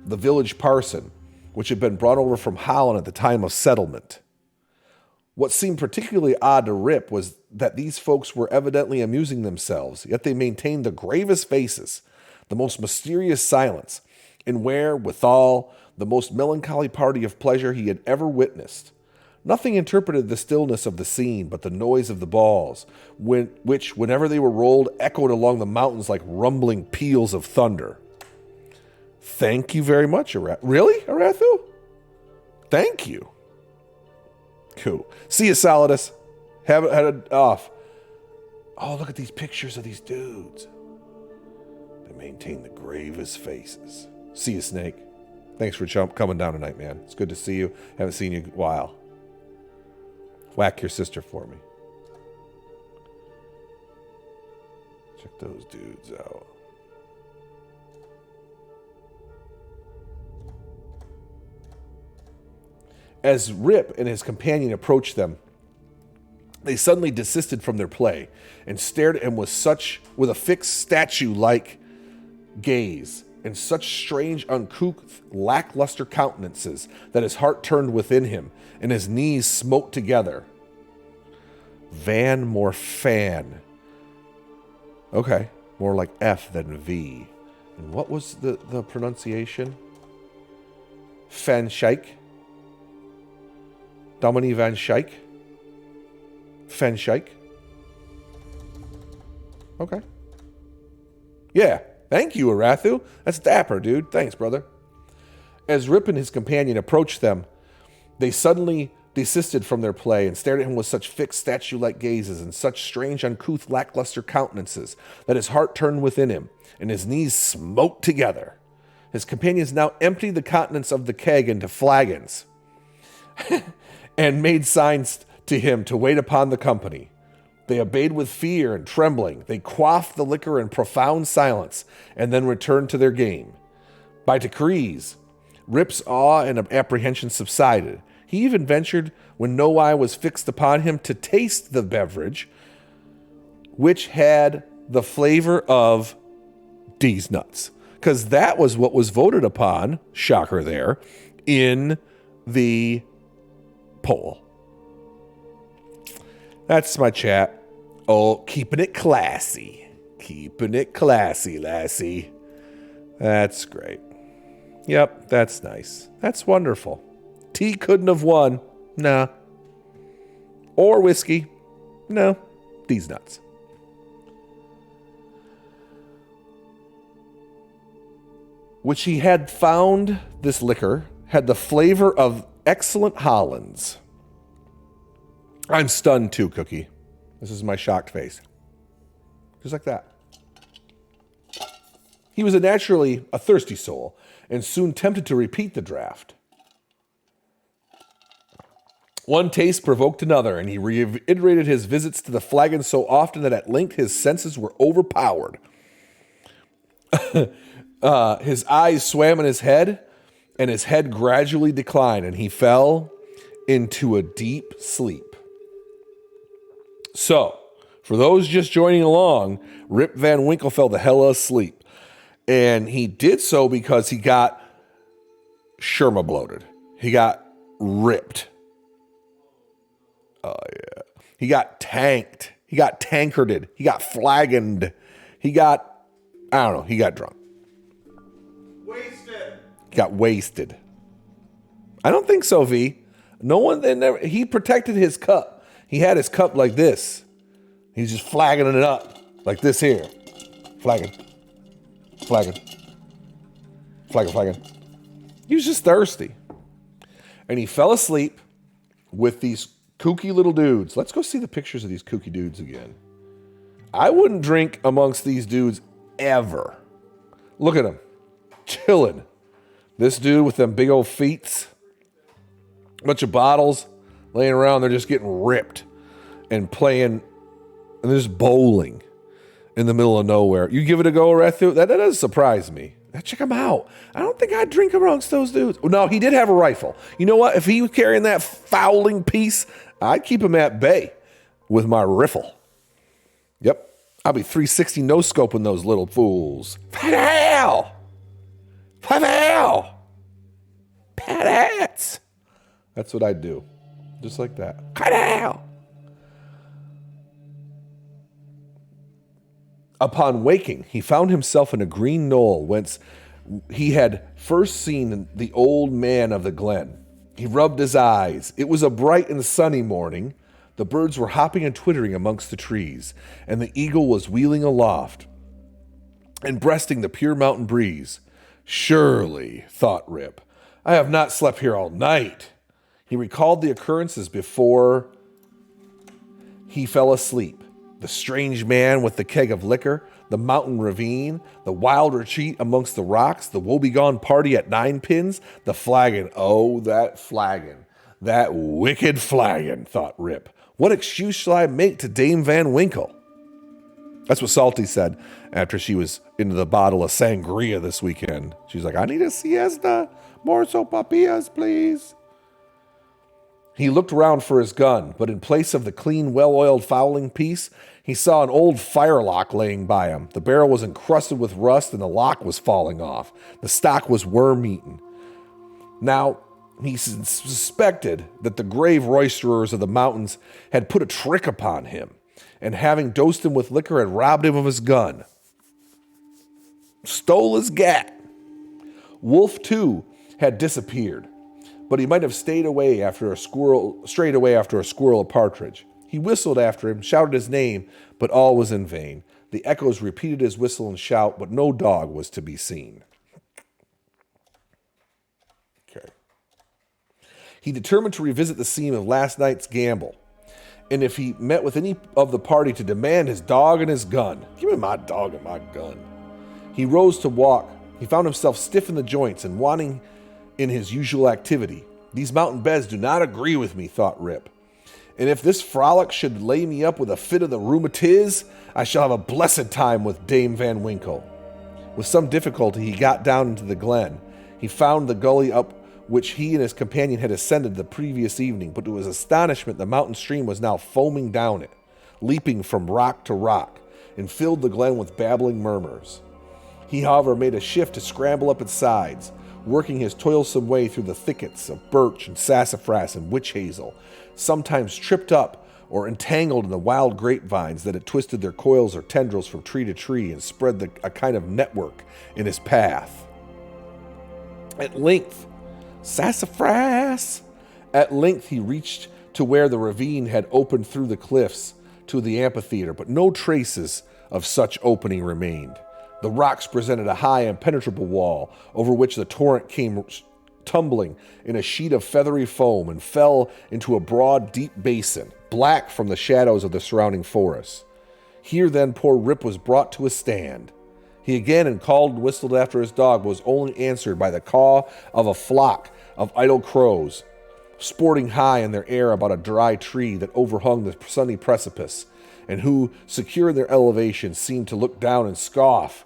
the village parson, which had been brought over from Holland at the time of settlement. What seemed particularly odd to Rip was that these folks were evidently amusing themselves, yet they maintained the gravest faces, the most mysterious silence, and were, withal, the most melancholy party of pleasure he had ever witnessed. Nothing interpreted the stillness of the scene but the noise of the balls, which, whenever they were rolled, echoed along the mountains like rumbling peals of thunder. Thank you very much, Really, Arathu? Thank you. Cool. See you, Solidus. Have it off. Oh, look at these pictures of these dudes. They maintain the gravest faces. See you, Snake. Thanks for coming down tonight, man. It's good to see you. Haven't seen you in a while. Whack your sister for me. Check those dudes out. As Rip and his companion approached them, they suddenly desisted from their play and stared at him with a fixed statue-like gaze and such strange, uncouth, lackluster countenances that his heart turned within him and his knees smote together. Van Morfan. Okay, more like F than V. And what was the pronunciation? Van Schaik? Dominie Van Schaik? Van Schaik? Okay. Yeah, thank you, Arathu. That's dapper, dude. Thanks, brother. As Rip and his companion approached them, they suddenly desisted from their play and stared at him with such fixed statue-like gazes and such strange, uncouth, lackluster countenances that his heart turned within him and his knees smote together. His companions now emptied the contents of the keg into flagons and made signs to him to wait upon the company. They obeyed with fear and trembling. They quaffed the liquor in profound silence and then returned to their game. By degrees, Rip's awe and apprehension subsided. He even ventured, when no eye was fixed upon him, to taste the beverage, which had the flavor of D's nuts. Because that was what was voted upon, shocker there, in the poll. That's my chat. Oh, keeping it classy. Keeping it classy, lassie. That's great. Yep, that's nice. That's wonderful. Tea couldn't have won. Nah. Or whiskey. No. These nuts. Which he had found, this liquor, had the flavor of excellent Hollands. I'm stunned too, Cookie. This is my shocked face. Just like that. He was naturally a thirsty soul, and soon tempted to repeat the draft. One taste provoked another, and he reiterated his visits to the flagon so often that at length his senses were overpowered. His eyes swam in his head, and his head gradually declined, and he fell into a deep sleep. So, for those just joining along, Rip Van Winkle fell the hell asleep. And he did so because he got Sherma bloated. He got ripped. Oh, yeah. He got tanked. He got tankarded. He got flagoned. He got drunk. Wasted. He got wasted. I don't think so, V. No one, he protected his cup. He had his cup like this. He's just flagging it up like this here. Flagging. He was just thirsty. And he fell asleep with these kooky little dudes. Let's go see the pictures of these kooky dudes again. I wouldn't drink amongst these dudes ever. Look at him. Chilling. This dude with them big old feet. Bunch of bottles laying around. They're just getting ripped and playing. And they're just bowling in the middle of nowhere. You give it a go, Rethu? That doesn't surprise me. Check him out. I don't think I'd drink amongst those dudes. No, he did have a rifle. You know what? If he was carrying that fouling piece, I'd keep him at bay with my riffle. Yep. I'll be 360 no-scoping those little fools. Pat hats. That's what I'd do. Just like that. Cut. Upon waking, he found himself in a green knoll whence he had first seen the old man of the glen. He rubbed his eyes. It was a bright and sunny morning. The birds were hopping and twittering amongst the trees, and the eagle was wheeling aloft and breasting the pure mountain breeze. Surely, thought Rip, I have not slept here all night. He recalled the occurrences before he fell asleep. The strange man with the keg of liquor, the mountain ravine, the wild retreat amongst the rocks, the woebegone party at Nine Pins, the flagon. Oh, that flagon. That wicked flagon, thought Rip. What excuse shall I make to Dame Van Winkle? That's what Salty said after she was into the bottle of sangria this weekend. She's like, I need a siesta. More sopapillas, please. He looked around for his gun, but in place of the clean, well-oiled fowling piece, he saw an old firelock laying by him. The barrel was encrusted with rust and the lock was falling off. The stock was worm-eaten. Now, he suspected that the grave roisterers of the mountains had put a trick upon him, and having dosed him with liquor had robbed him of his gun. Stole his gat. Wolf, too, had disappeared, but he might have strayed away after a squirrel or partridge. He whistled after him, shouted his name, but all was in vain. The echoes repeated his whistle and shout, but no dog was to be seen. Okay. He determined to revisit the scene of last night's gamble, and if he met with any of the party, to demand his dog and his gun. Give me my dog and my gun. He rose to walk. He found himself stiff in the joints and wanting in his usual activity. These mountain beds do not agree with me, thought Rip. And if this frolic should lay me up with a fit of the rheumatiz, I shall have a blessed time with Dame Van Winkle. With some difficulty, he got down into the glen. He found the gully up which he and his companion had ascended the previous evening, but to his astonishment, the mountain stream was now foaming down it, leaping from rock to rock, and filled the glen with babbling murmurs. He, however, made a shift to scramble up its sides, working his toilsome way through the thickets of birch and sassafras and witch hazel, sometimes tripped up or entangled in the wild grapevines that had twisted their coils or tendrils from tree to tree and spread a kind of network in his path. At length he reached to where the ravine had opened through the cliffs to the amphitheater, but no traces of such opening remained. The rocks presented a high, impenetrable wall, over which the torrent came tumbling in a sheet of feathery foam and fell into a broad, deep basin, black from the shadows of the surrounding forests. Here, then, poor Rip was brought to a stand. He again called and whistled after his dog, but was only answered by the caw of a flock of idle crows, sporting high in their air about a dry tree that overhung the sunny precipice, and who, secure in their elevation, seemed to look down and scoff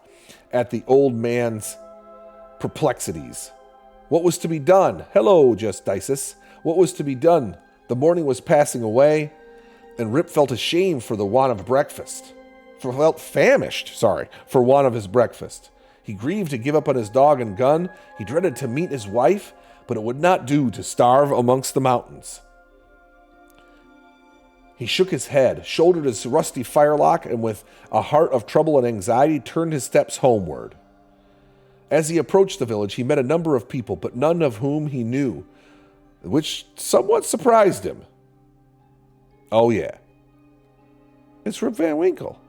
at the old man's perplexities. What was to be done? Hello, Justices. What was to be done? The morning was passing away, and Rip felt ashamed for the want of breakfast. Felt famished, for want of his breakfast. He grieved to give up on his dog and gun. He dreaded to meet his wife, but it would not do to starve amongst the mountains. He shook his head, shouldered his rusty firelock, and with a heart of trouble and anxiety, turned his steps homeward. As he approached the village, he met a number of people, but none of whom he knew, which somewhat surprised him. Oh yeah, it's Rip Van Winkle.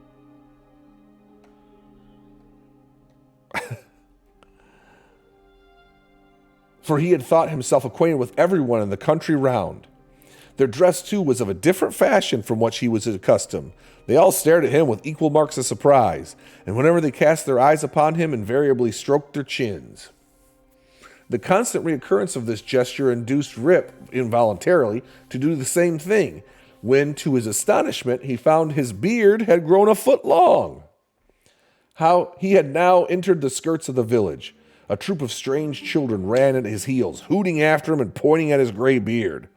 For he had thought himself acquainted with everyone in the country round. Their dress, too, was of a different fashion from what he was accustomed. They all stared at him with equal marks of surprise, and whenever they cast their eyes upon him, invariably stroked their chins. The constant reoccurrence of this gesture induced Rip, involuntarily, to do the same thing, when, to his astonishment, he found his beard had grown a foot long. How he had now entered the skirts of the village. A troop of strange children ran at his heels, hooting after him and pointing at his gray beard.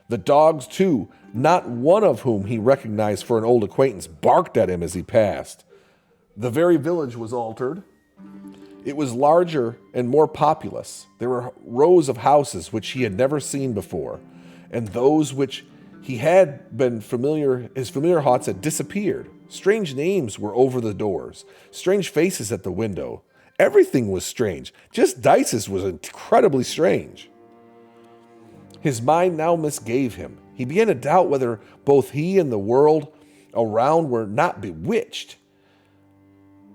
The dogs, too, not one of whom he recognized for an old acquaintance, barked at him as he passed. The very village was altered. It was larger and more populous. There were rows of houses which he had never seen before, and those which he had been familiar, his familiar haunts had disappeared. Strange names were over the doors, strange faces at the window. Everything was strange. Just Dice's was incredibly strange. His mind now misgave him. He began to doubt whether both he and the world around were not bewitched.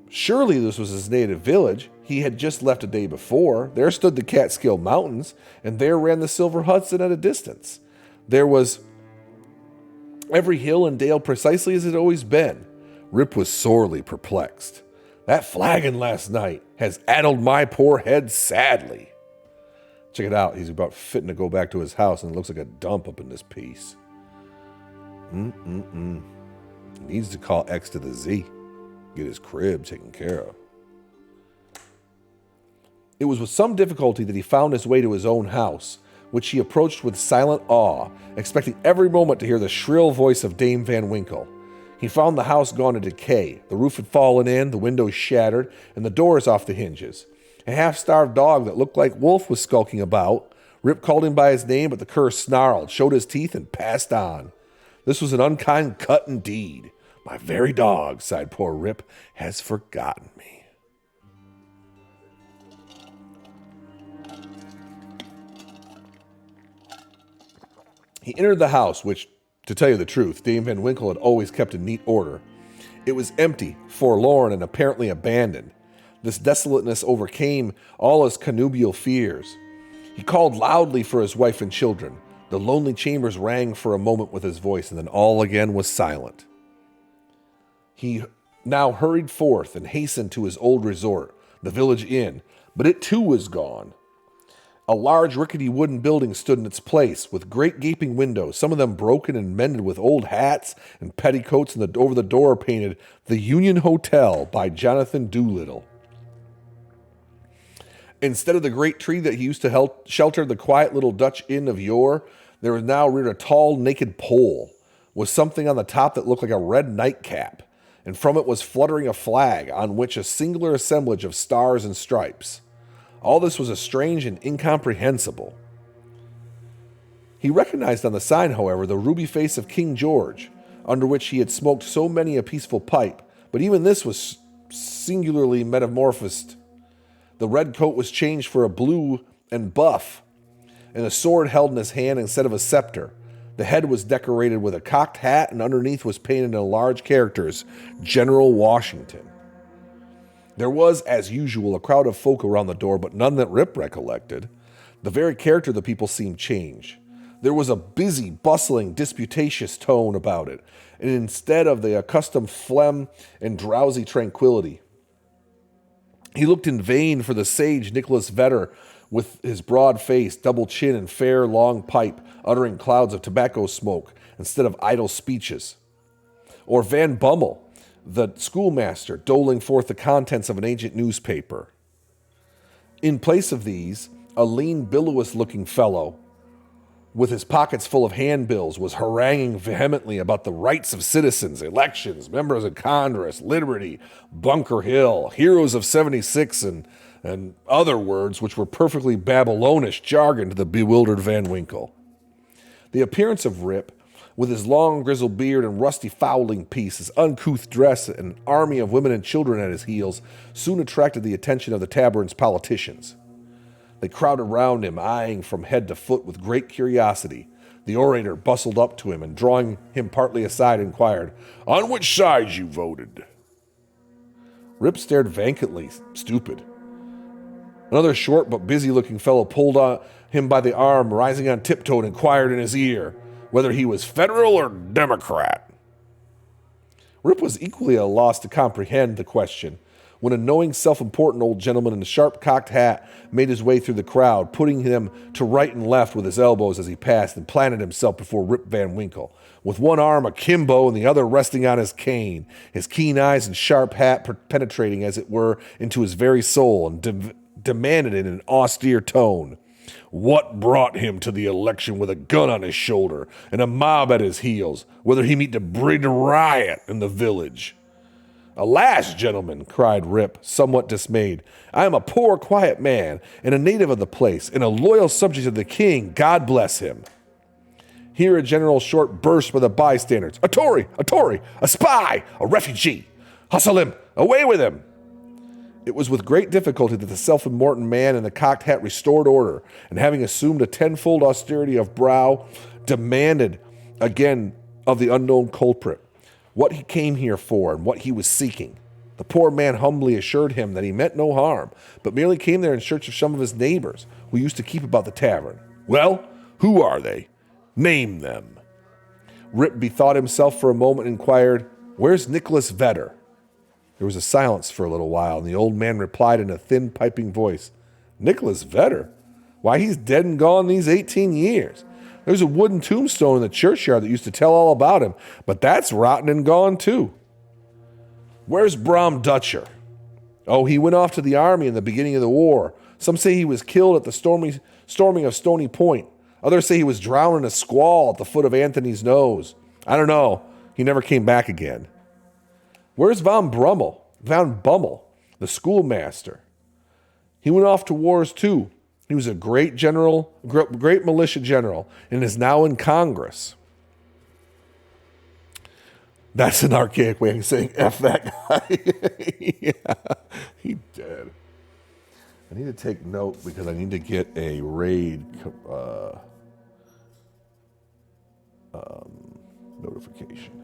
Surely this was his native village. He had just left a day before. There stood the Catskill Mountains, and there ran the Silver Hudson at a distance. There was every hill and dale precisely as it had always been. Rip was sorely perplexed. That flagon last night has addled my poor head sadly. Check it out. He's about fitting to go back to his house, and it looks like a dump up in this piece. He needs to call X to the Z. Get his crib taken care of. It was with some difficulty that he found his way to his own house, which he approached with silent awe, expecting every moment to hear the shrill voice of Dame Van Winkle. He found the house gone to decay. The roof had fallen in, the windows shattered, and the doors off the hinges. A half-starved dog that looked like Wolf was skulking about. Rip called him by his name, but the cur snarled, showed his teeth, and passed on. This was an unkind cut indeed. My very dog, sighed poor Rip, has forgotten me. He entered the house, which, to tell you the truth, Dame Van Winkle had always kept in neat order. It was empty, forlorn, and apparently abandoned. This desolateness overcame all his connubial fears. He called loudly for his wife and children. The lonely chambers rang for a moment with his voice, and then all again was silent. He now hurried forth and hastened to his old resort, the village inn, but it too was gone. A large rickety wooden building stood in its place, with great gaping windows, some of them broken and mended with old hats and petticoats, and over the door painted "The Union Hotel" by Jonathan Doolittle. Instead of the great tree that he used to shelter the quiet little Dutch inn of yore, there was now reared a tall, naked pole, with something on the top that looked like a red nightcap, and from it was fluttering a flag on which a singular assemblage of stars and stripes. All this was strange and incomprehensible. He recognized on the sign, however, the ruby face of King George, under which he had smoked so many a peaceful pipe, but even this was singularly metamorphosed. The red coat was changed for a blue and buff, and a sword held in his hand instead of a scepter. The head was decorated with a cocked hat, and underneath was painted in large characters, General Washington. There was, as usual, a crowd of folk around the door, but none that Rip recollected. The very character of the people seemed changed. There was a busy, bustling, disputatious tone about it, and instead of the accustomed phlegm and drowsy tranquility. He looked in vain for the sage Nicholas Vedder, with his broad face, double chin, and fair, long pipe, uttering clouds of tobacco smoke instead of idle speeches. Or Van Bummel, the schoolmaster, doling forth the contents of an ancient newspaper. In place of these, a lean, bilious-looking fellow, with his pockets full of handbills, was haranguing vehemently about the rights of citizens, elections, members of Congress, liberty, Bunker Hill, heroes of 76, and other words which were perfectly Babylonish jargon to the bewildered Van Winkle. The appearance of Rip, with his long grizzled beard and rusty fowling piece, his uncouth dress, and an army of women and children at his heels, soon attracted the attention of the tavern's politicians. They crowded round him, eyeing from head to foot with great curiosity. The orator bustled up to him and, drawing him partly aside, inquired, "On which side you voted?" Rip stared vacantly, stupid. Another short but busy-looking fellow pulled him by the arm, rising on tiptoe, and inquired in his ear whether he was Federal or Democrat. Rip was equally at a loss to comprehend the question, when a knowing, self-important old gentleman in a sharp-cocked hat made his way through the crowd, putting them to right and left with his elbows as he passed, and planted himself before Rip Van Winkle, with one arm akimbo and the other resting on his cane, his keen eyes and sharp hat penetrating, as it were, into his very soul, and demanded in an austere tone, what brought him to the election with a gun on his shoulder and a mob at his heels, whether he meet to breed a riot in the village? Alas, gentlemen, cried Rip, somewhat dismayed, I am a poor, quiet man, and a native of the place, and a loyal subject of the king, God bless him. Here a general short burst by the bystanders. A Tory, a spy, a refugee. Hustle him, away with him. It was with great difficulty that the self-important man in the cocked hat restored order, and having assumed a tenfold austerity of brow, demanded again of the unknown culprit what he came here for and what he was seeking. The poor man humbly assured him that he meant no harm, but merely came there in search of some of his neighbors who used to keep about the tavern. Well, who are they? Name them. Rip bethought himself for a moment and inquired, Where's Nicholas Vedder? There was a silence for a little while, and the old man replied in a thin, piping voice, Nicholas Vedder? Why, he's dead and gone these 18 years. There's a wooden tombstone in the churchyard that used to tell all about him, but that's rotten and gone too. Where's Bram Dutcher? Oh, he went off to the army in the beginning of the war. Some say he was killed at the storming of Stony Point. Others say he was drowned in a squall at the foot of Anthony's Nose. I don't know. He never came back again. Where's Van Bummel, the schoolmaster? He went off to wars too. He was a great militia general, and is now in Congress. That's an archaic way of saying F that guy. Yeah, he dead. I need to take note because I need to get a raid notification.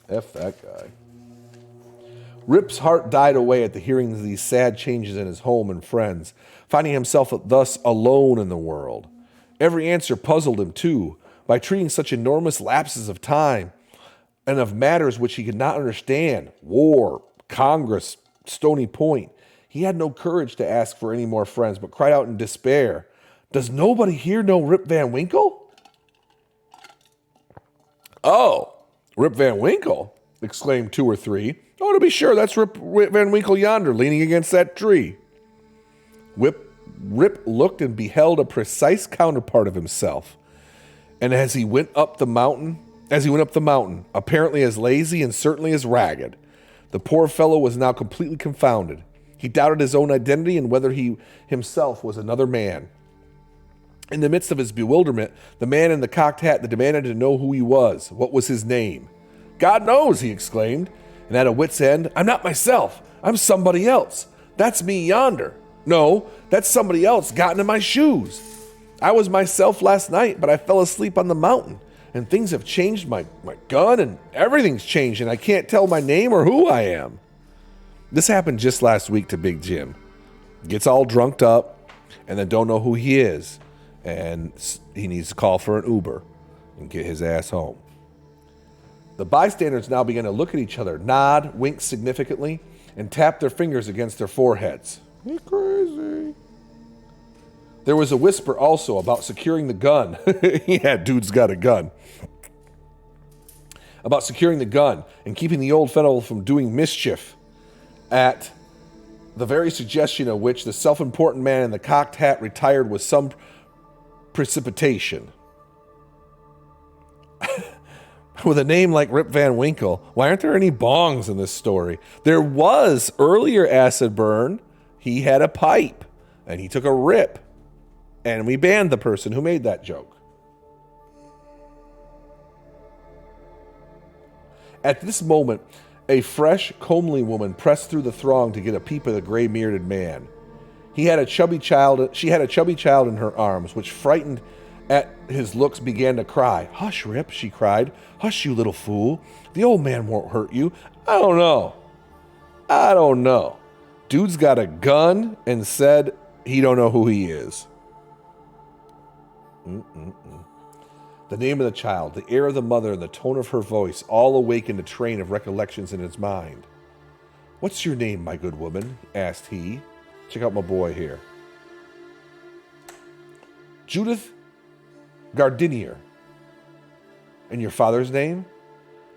F that guy. Rip's heart died away at the hearing of these sad changes in his home and friends, finding himself thus alone in the world. Every answer puzzled him, too, by treating such enormous lapses of time and of matters which he could not understand, war, Congress, Stony Point. He had no courage to ask for any more friends, but cried out in despair, Does nobody here know Rip Van Winkle? Oh, Rip Van Winkle, exclaimed two or three. Oh, to be sure, that's Rip Van Winkle yonder, leaning against that tree. Rip looked and beheld a precise counterpart of himself. And as he went up the mountain, apparently as lazy and certainly as ragged, the poor fellow was now completely confounded. He doubted his own identity and whether he himself was another man. In the midst of his bewilderment, the man in the cocked hat demanded to know who he was. What was his name? God knows, he exclaimed. And at a wit's end, I'm not myself. I'm somebody else. That's me yonder. No, that's somebody else gotten in my shoes. I was myself last night, but I fell asleep on the mountain. And things have changed my gun, and everything's changed, and I can't tell my name or who I am. This happened just last week to Big Jim. Gets all drunked up, and then don't know who he is. And he needs to call for an Uber and get his ass home. The bystanders now began to look at each other, nod, wink significantly, and tap their fingers against their foreheads. He's crazy. There was a whisper also about securing the gun. Yeah, dude's got a gun. About securing the gun and keeping the old fellow from doing mischief, at the very suggestion of which the self-important man in the cocked hat retired with some precipitation. With a name like Rip Van Winkle, why aren't there any bongs in this story? There was earlier acid burn. He had a pipe, and he took a rip, and we banned the person who made that joke. At this moment, a fresh, comely woman pressed through the throng to get a peep at the gray-bearded man. She had a chubby child in her arms, which, frightened at his looks, began to cry. "Hush, Rip," she cried. "Hush, you little fool. The old man won't hurt you." I don't know. Dude's got a gun and said he don't know who he is. The name of the child, the air of the mother, and the tone of her voice all awakened a train of recollections in his mind. "What's your name, my good woman?" asked he. Check out my boy here. "Judith Gardinier." "And your father's name?"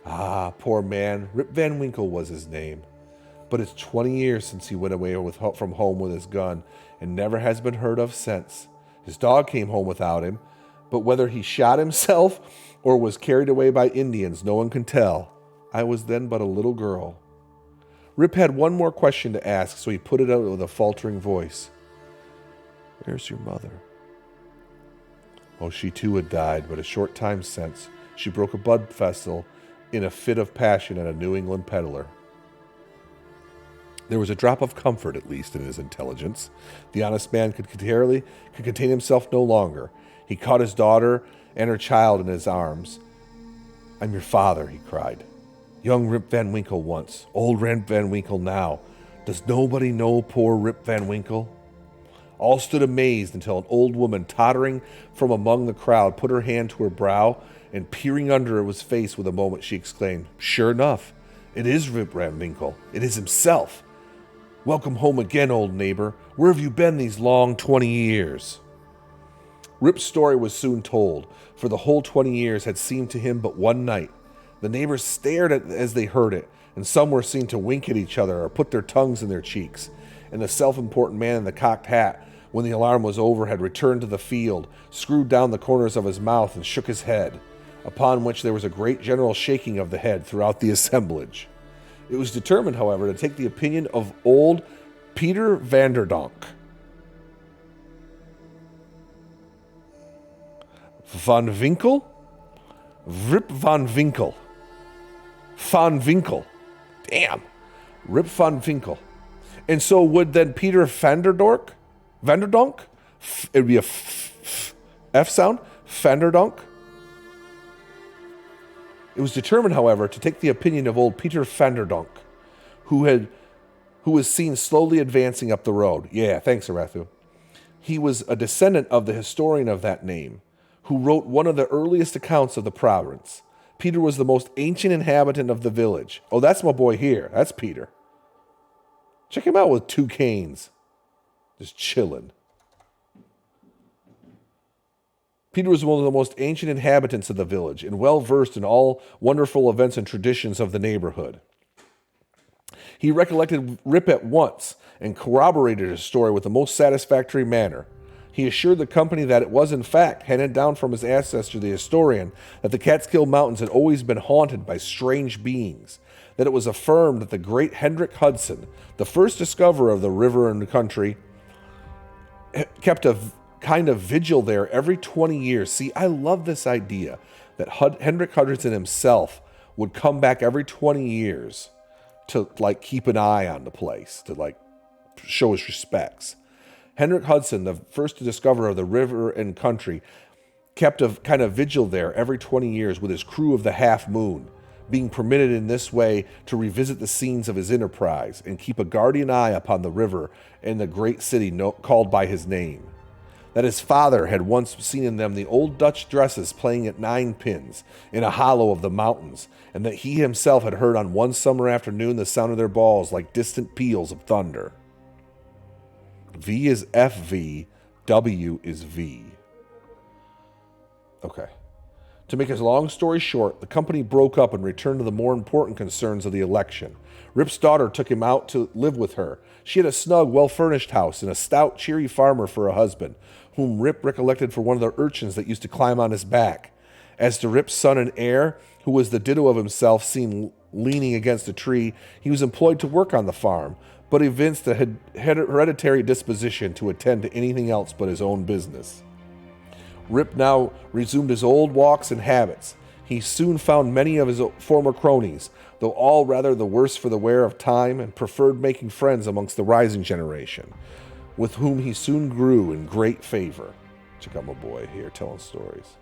"Ah, poor man, Rip Van Winkle was his name. But it's 20 years since he went away from home with his gun, and never has been heard of since. His dog came home without him, but whether he shot himself or was carried away by Indians, no one can tell. I was then but a little girl." Rip had one more question to ask, so he put it out with a faltering voice. "Where's your mother?" "Oh, she too had died, but a short time since. She broke a blood vessel in a fit of passion at a New England peddler." There was a drop of comfort, at least, in his intelligence. The honest man could contain himself no longer. He caught his daughter and her child in his arms. "I'm your father," he cried. "Young Rip Van Winkle once, old Rip Van Winkle now. Does nobody know poor Rip Van Winkle?" All stood amazed until an old woman, tottering from among the crowd, put her hand to her brow, and peering under his face with a moment, she exclaimed, "Sure enough, it is Rip Van Winkle. It is himself. Welcome home again, old neighbor. Where have you been these long 20 years? Rip's story was soon told, for the whole 20 years had seemed to him but one night. The neighbors stared as they heard it, and some were seen to wink at each other or put their tongues in their cheeks. And the self-important man in the cocked hat, when the alarm was over, had returned to the field, screwed down the corners of his mouth, and shook his head, upon which there was a great general shaking of the head throughout the assemblage. It was determined, however, to take the opinion of old Peter Vanderdonk. Van Winkle? Rip Van Winkle. Van Winkle. Damn. Rip Van Winkle. And so would then Peter Vanderdonk? It would be a F sound? Vanderdonk? It was determined, however, to take the opinion of old Peter Vanderdonk, who was seen slowly advancing up the road. Yeah, thanks, Arathu. He was a descendant of the historian of that name, who wrote one of the earliest accounts of the province. Peter was the most ancient inhabitant of the village. Oh, that's my boy here. That's Peter. Check him out with 2 canes. Just chilling. Peter was one of the most ancient inhabitants of the village and well versed in all wonderful events and traditions of the neighborhood. He recollected Rip at once and corroborated his story with the most satisfactory manner. He assured the company that it was in fact handed down from his ancestor, the historian, that the Catskill Mountains had always been haunted by strange beings, that it was affirmed that the great Hendrik Hudson, the first discoverer of the river and the country, kept a kind of vigil there every 20 years. See, I love this idea that Hendrik Hudson himself would come back every 20 years to keep an eye on the place, to show his respects. Hendrik Hudson, the first discoverer of the river and country, kept a kind of vigil there every 20 years with his crew of the Half Moon, being permitted in this way to revisit the scenes of his enterprise and keep a guardian eye upon the river and the great city called by his name. That his father had once seen in them the old Dutch dresses playing at 9 pins in a hollow of the mountains, and that he himself had heard on one summer afternoon the sound of their balls like distant peals of thunder. V is FV, W is V. Okay. To make a long story short, the company broke up and returned to the more important concerns of the election. Rip's daughter took him out to live with her. She had a snug, well-furnished house and a stout, cheery farmer for a husband, whom Rip recollected for one of the urchins that used to climb on his back. As to Rip's son and heir, who was the ditto of himself seen leaning against a tree, he was employed to work on the farm, but evinced a hereditary disposition to attend to anything else but his own business. Rip now resumed his old walks and habits. He soon found many of his former cronies, though all rather the worse for the wear of time, and preferred making friends amongst the rising generation, with whom he soon grew in great favor. Check out my boy here telling stories.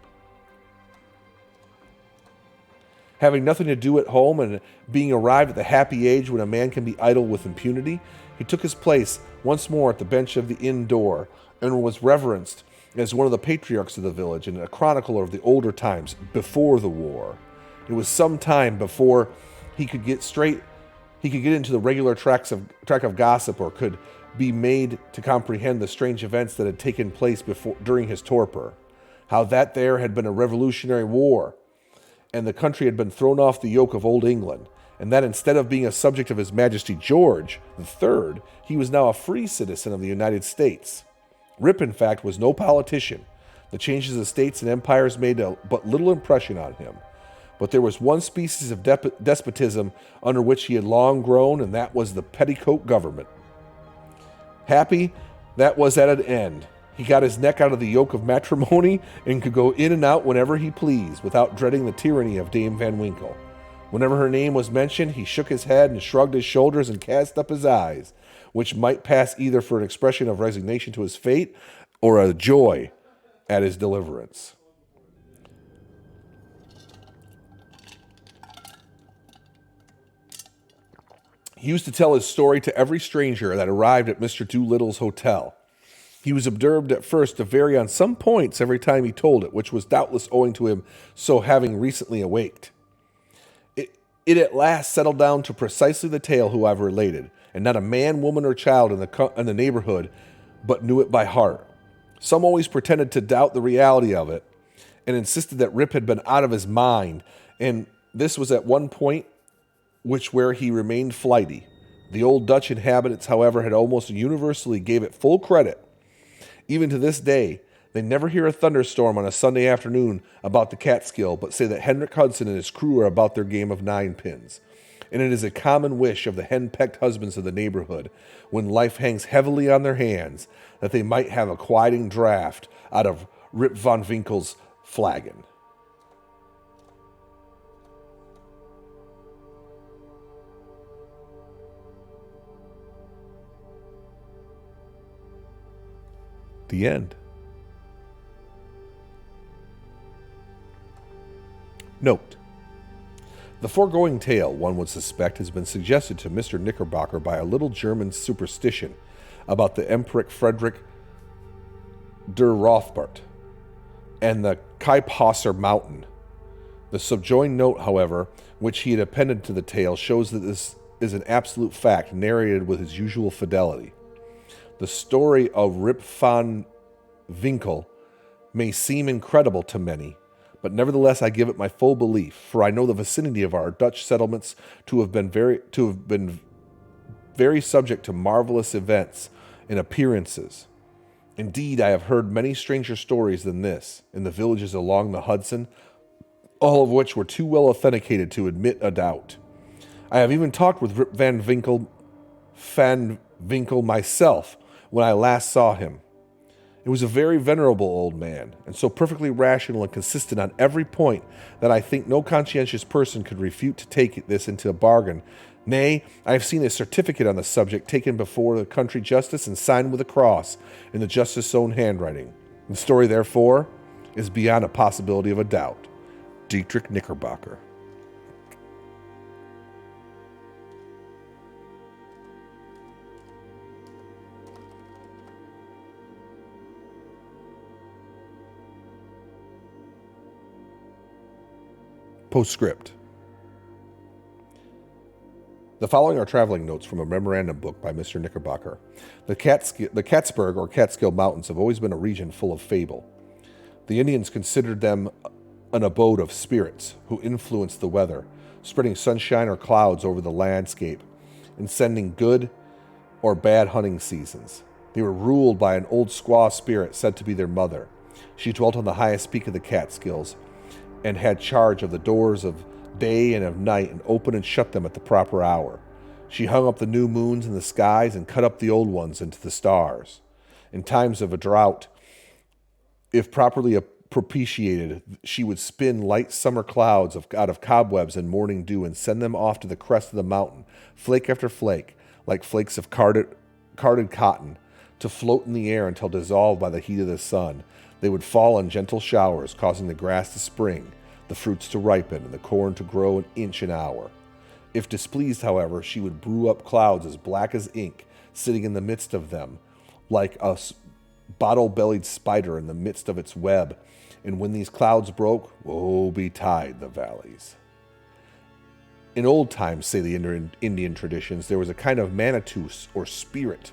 Having nothing to do at home and being arrived at the happy age when a man can be idle with impunity, he took his place once more at the bench of the inn door and was reverenced as one of the patriarchs of the village and a chronicler of the older times before the war. It was some time before he could get into the regular track of gossip, or could be made to comprehend the strange events that had taken place during his torpor. How that there had been a revolutionary war, and the country had been thrown off the yoke of old England, and that instead of being a subject of His Majesty George III, he was now a free citizen of the United States. Rip, in fact, was no politician. The changes of states and empires made but little impression on him. But there was one species of despotism under which he had long grown, and that was the petticoat government. Happy, that was at an end. He got his neck out of the yoke of matrimony and could go in and out whenever he pleased, without dreading the tyranny of Dame Van Winkle. Whenever her name was mentioned, he shook his head and shrugged his shoulders and cast up his eyes, which might pass either for an expression of resignation to his fate or a joy at his deliverance. He used to tell his story to every stranger that arrived at Mr. Doolittle's hotel. He was observed at first to vary on some points every time he told it, which was doubtless owing to him so having recently awaked. It at last settled down to precisely the tale who I've related, and not a man, woman, or child in the neighborhood but knew it by heart. Some always pretended to doubt the reality of it, and insisted that Rip had been out of his mind, and this was at one point where he remained flighty. The old Dutch inhabitants, however, had almost universally gave it full credit. Even to this day, they never hear a thunderstorm on a Sunday afternoon about the Catskill, but say that Henrik Hudson and his crew are about their game of 9 pins. And it is a common wish of the hen-pecked husbands of the neighborhood, when life hangs heavily on their hands, that they might have a quieting draught out of Rip Van Winkle's flagon. The end. Note: the foregoing tale, one would suspect, has been suggested to Mr. Knickerbocker by a little German superstition about the Emperor Frederick der Rothbart and the Kaiphauser Mountain. The subjoined note, however, which he had appended to the tale, shows that this is an absolute fact, narrated with his usual fidelity. The story of Rip Van Winkle may seem incredible to many, but nevertheless I give it my full belief, for I know the vicinity of our Dutch settlements to have been very subject to marvelous events and appearances. Indeed, I have heard many stranger stories than this in the villages along the Hudson, all of which were too well authenticated to admit a doubt. I have even talked with Rip Van Winkle myself when I last saw him. It was a very venerable old man, and so perfectly rational and consistent on every point that I think no conscientious person could refute to take this into a bargain. Nay, I have seen a certificate on the subject taken before the country justice and signed with a cross in the justice's own handwriting. The story, therefore, is beyond a possibility of a doubt. Dietrich Knickerbocker. Postscript. The following are traveling notes from a memorandum book by Mr. Knickerbocker. The Cattsburg or Catskill Mountains have always been a region full of fable. The Indians considered them an abode of spirits who influenced the weather, spreading sunshine or clouds over the landscape, and sending good or bad hunting seasons. They were ruled by an old squaw spirit said to be their mother. She dwelt on the highest peak of the Catskills and had charge of the doors of day and of night and opened and shut them at the proper hour. She hung up the new moons in the skies and cut up the old ones into the stars. In times of a drought, if properly propitiated, she would spin light summer clouds out of cobwebs and morning dew and send them off to the crest of the mountain, flake after flake, like flakes of carded cotton, to float in the air until dissolved by the heat of the sun. They would fall in gentle showers, causing the grass to spring, the fruits to ripen, and the corn to grow an inch an hour. If displeased, however, she would brew up clouds as black as ink, sitting in the midst of them, like a bottle-bellied spider in the midst of its web. And when these clouds broke, woe betide the valleys. In old times, say the Indian traditions, there was a kind of Manitou or spirit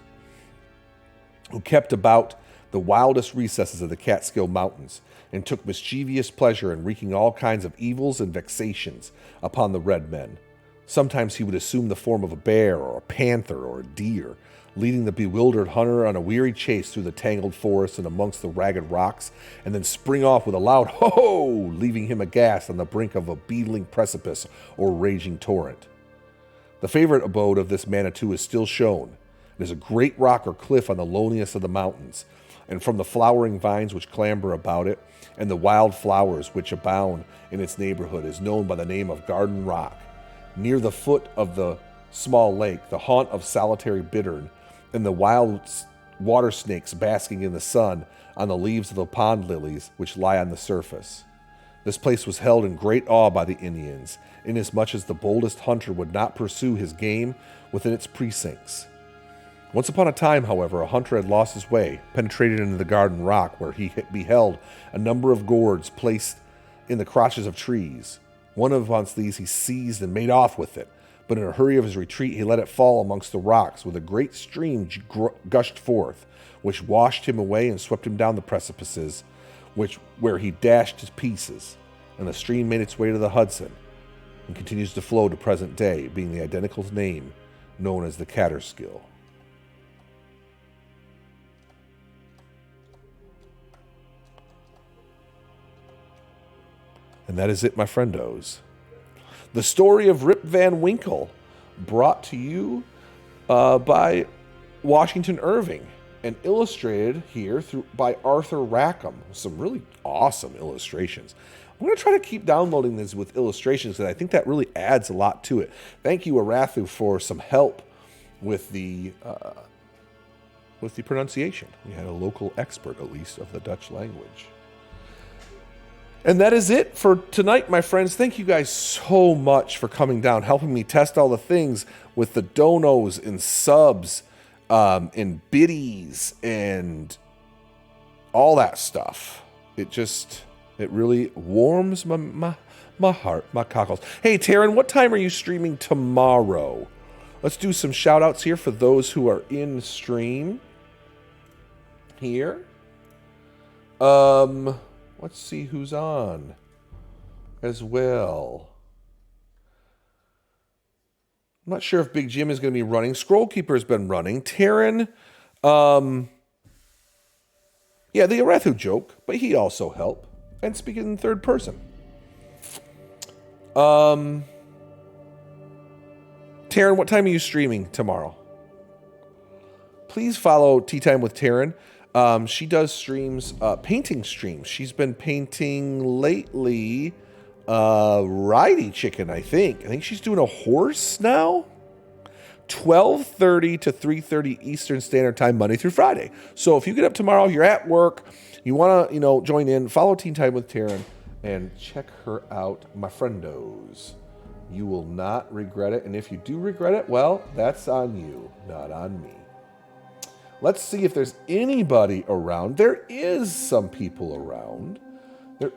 who kept about the wildest recesses of the Catskill Mountains and took mischievous pleasure in wreaking all kinds of evils and vexations upon the red men. Sometimes he would assume the form of a bear or a panther or a deer, leading the bewildered hunter on a weary chase through the tangled forest and amongst the ragged rocks, and then spring off with a loud ho-ho, leaving him aghast on the brink of a beetling precipice or raging torrent. The favorite abode of this Manitou is still shown. It is a great rock or cliff on the loneliest of the mountains, and from the flowering vines which clamber about it, and the wild flowers which abound in its neighborhood, is known by the name of Garden Rock. Near the foot of the small lake, the haunt of solitary bittern, and the wild water snakes basking in the sun on the leaves of the pond lilies which lie on the surface. This place was held in great awe by the Indians, inasmuch as the boldest hunter would not pursue his game within its precincts. Once upon a time, however, a hunter had lost his way, penetrated into the Garden Rock, where he beheld a number of gourds placed in the crotches of trees. One of these he seized and made off with it, but in a hurry of his retreat he let it fall amongst the rocks, with a great stream gushed forth, which washed him away and swept him down the precipices, where he dashed to pieces, and the stream made its way to the Hudson, and continues to flow to present day, being the identical name known as the Catterskill. And that is it, my friendos. The story of Rip Van Winkle, brought to you by Washington Irving, and illustrated here by Arthur Rackham. Some really awesome illustrations. I'm going to try to keep downloading these with illustrations, because I think that really adds a lot to it. Thank you, Arathu, for some help with the pronunciation. We had a local expert, at least, of the Dutch language. And that is it for tonight, my friends. Thank you guys so much for coming down, helping me test all the things with the donos and subs and biddies and all that stuff. It really warms my heart, my cockles. Hey, Taryn, what time are you streaming tomorrow? Let's do some shout outs here for those who are in stream here. Let's see who's on as well. I'm not sure if Big Jim is going to be running. Scroll Keeper's been running. Taryn, the Arathu joke, but he also helped. And speaking in third person. Taryn, what time are you streaming tomorrow? Please follow Tea Time with Taryn. She does streams, painting streams. She's been painting lately, Ridey Chicken, I think. I think she's doing a horse now. 12:30 to 3:30 Eastern Standard Time, Monday through Friday. So if you get up tomorrow, you're at work, you want to, join in, follow Teen Time with Taryn, and check her out, my friendos. You will not regret it. And if you do regret it, well, that's on you, not on me. Let's see if there's anybody around. There is some people around. We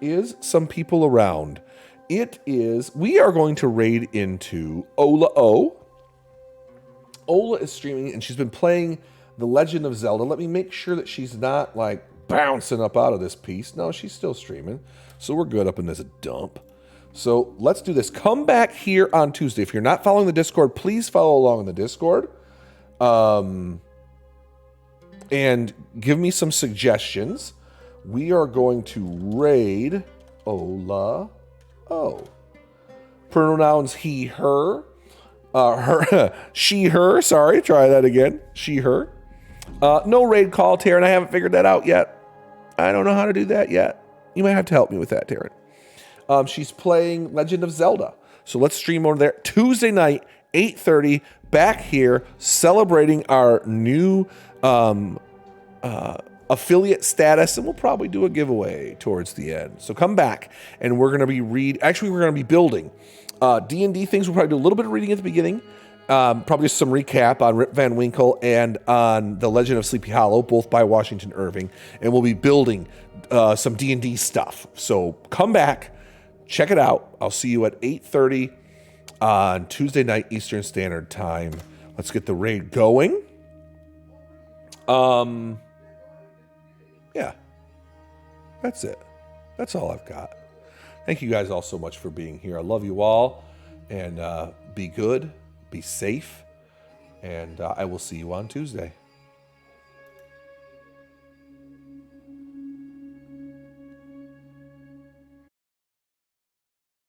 are going to raid into Ola O. Ola is streaming, and she's been playing The Legend of Zelda. Let me make sure that she's not, bouncing up out of this piece. No, she's still streaming. So we're good up in this dump. So let's do this. Come back here on Tuesday. If you're not following the Discord, please follow along in the Discord. and give me some suggestions. We are going to raid Ola. Oh. Pronouns he, her. She, her. Sorry, try that again. She, her. No raid call, Taryn. I haven't figured that out yet. I don't know how to do that yet. You might have to help me with that, Taryn. She's playing Legend of Zelda. So let's stream over there. Tuesday night, 8:30, back here, celebrating our new affiliate status, and we'll probably do a giveaway towards the end. So come back, and we're going to be we're going to be building D&D things. We'll probably do a little bit of reading at the beginning, probably some recap on Rip Van Winkle and on The Legend of Sleepy Hollow, both by Washington Irving, and we'll be building some D&D stuff. So come back, check it out. I'll see you at 8:30 on Tuesday night Eastern Standard Time. Let's get the raid going. Yeah, that's it. That's all I've got. Thank you guys all so much for being here. I love you all, and be good, be safe, and I will see you on Tuesday.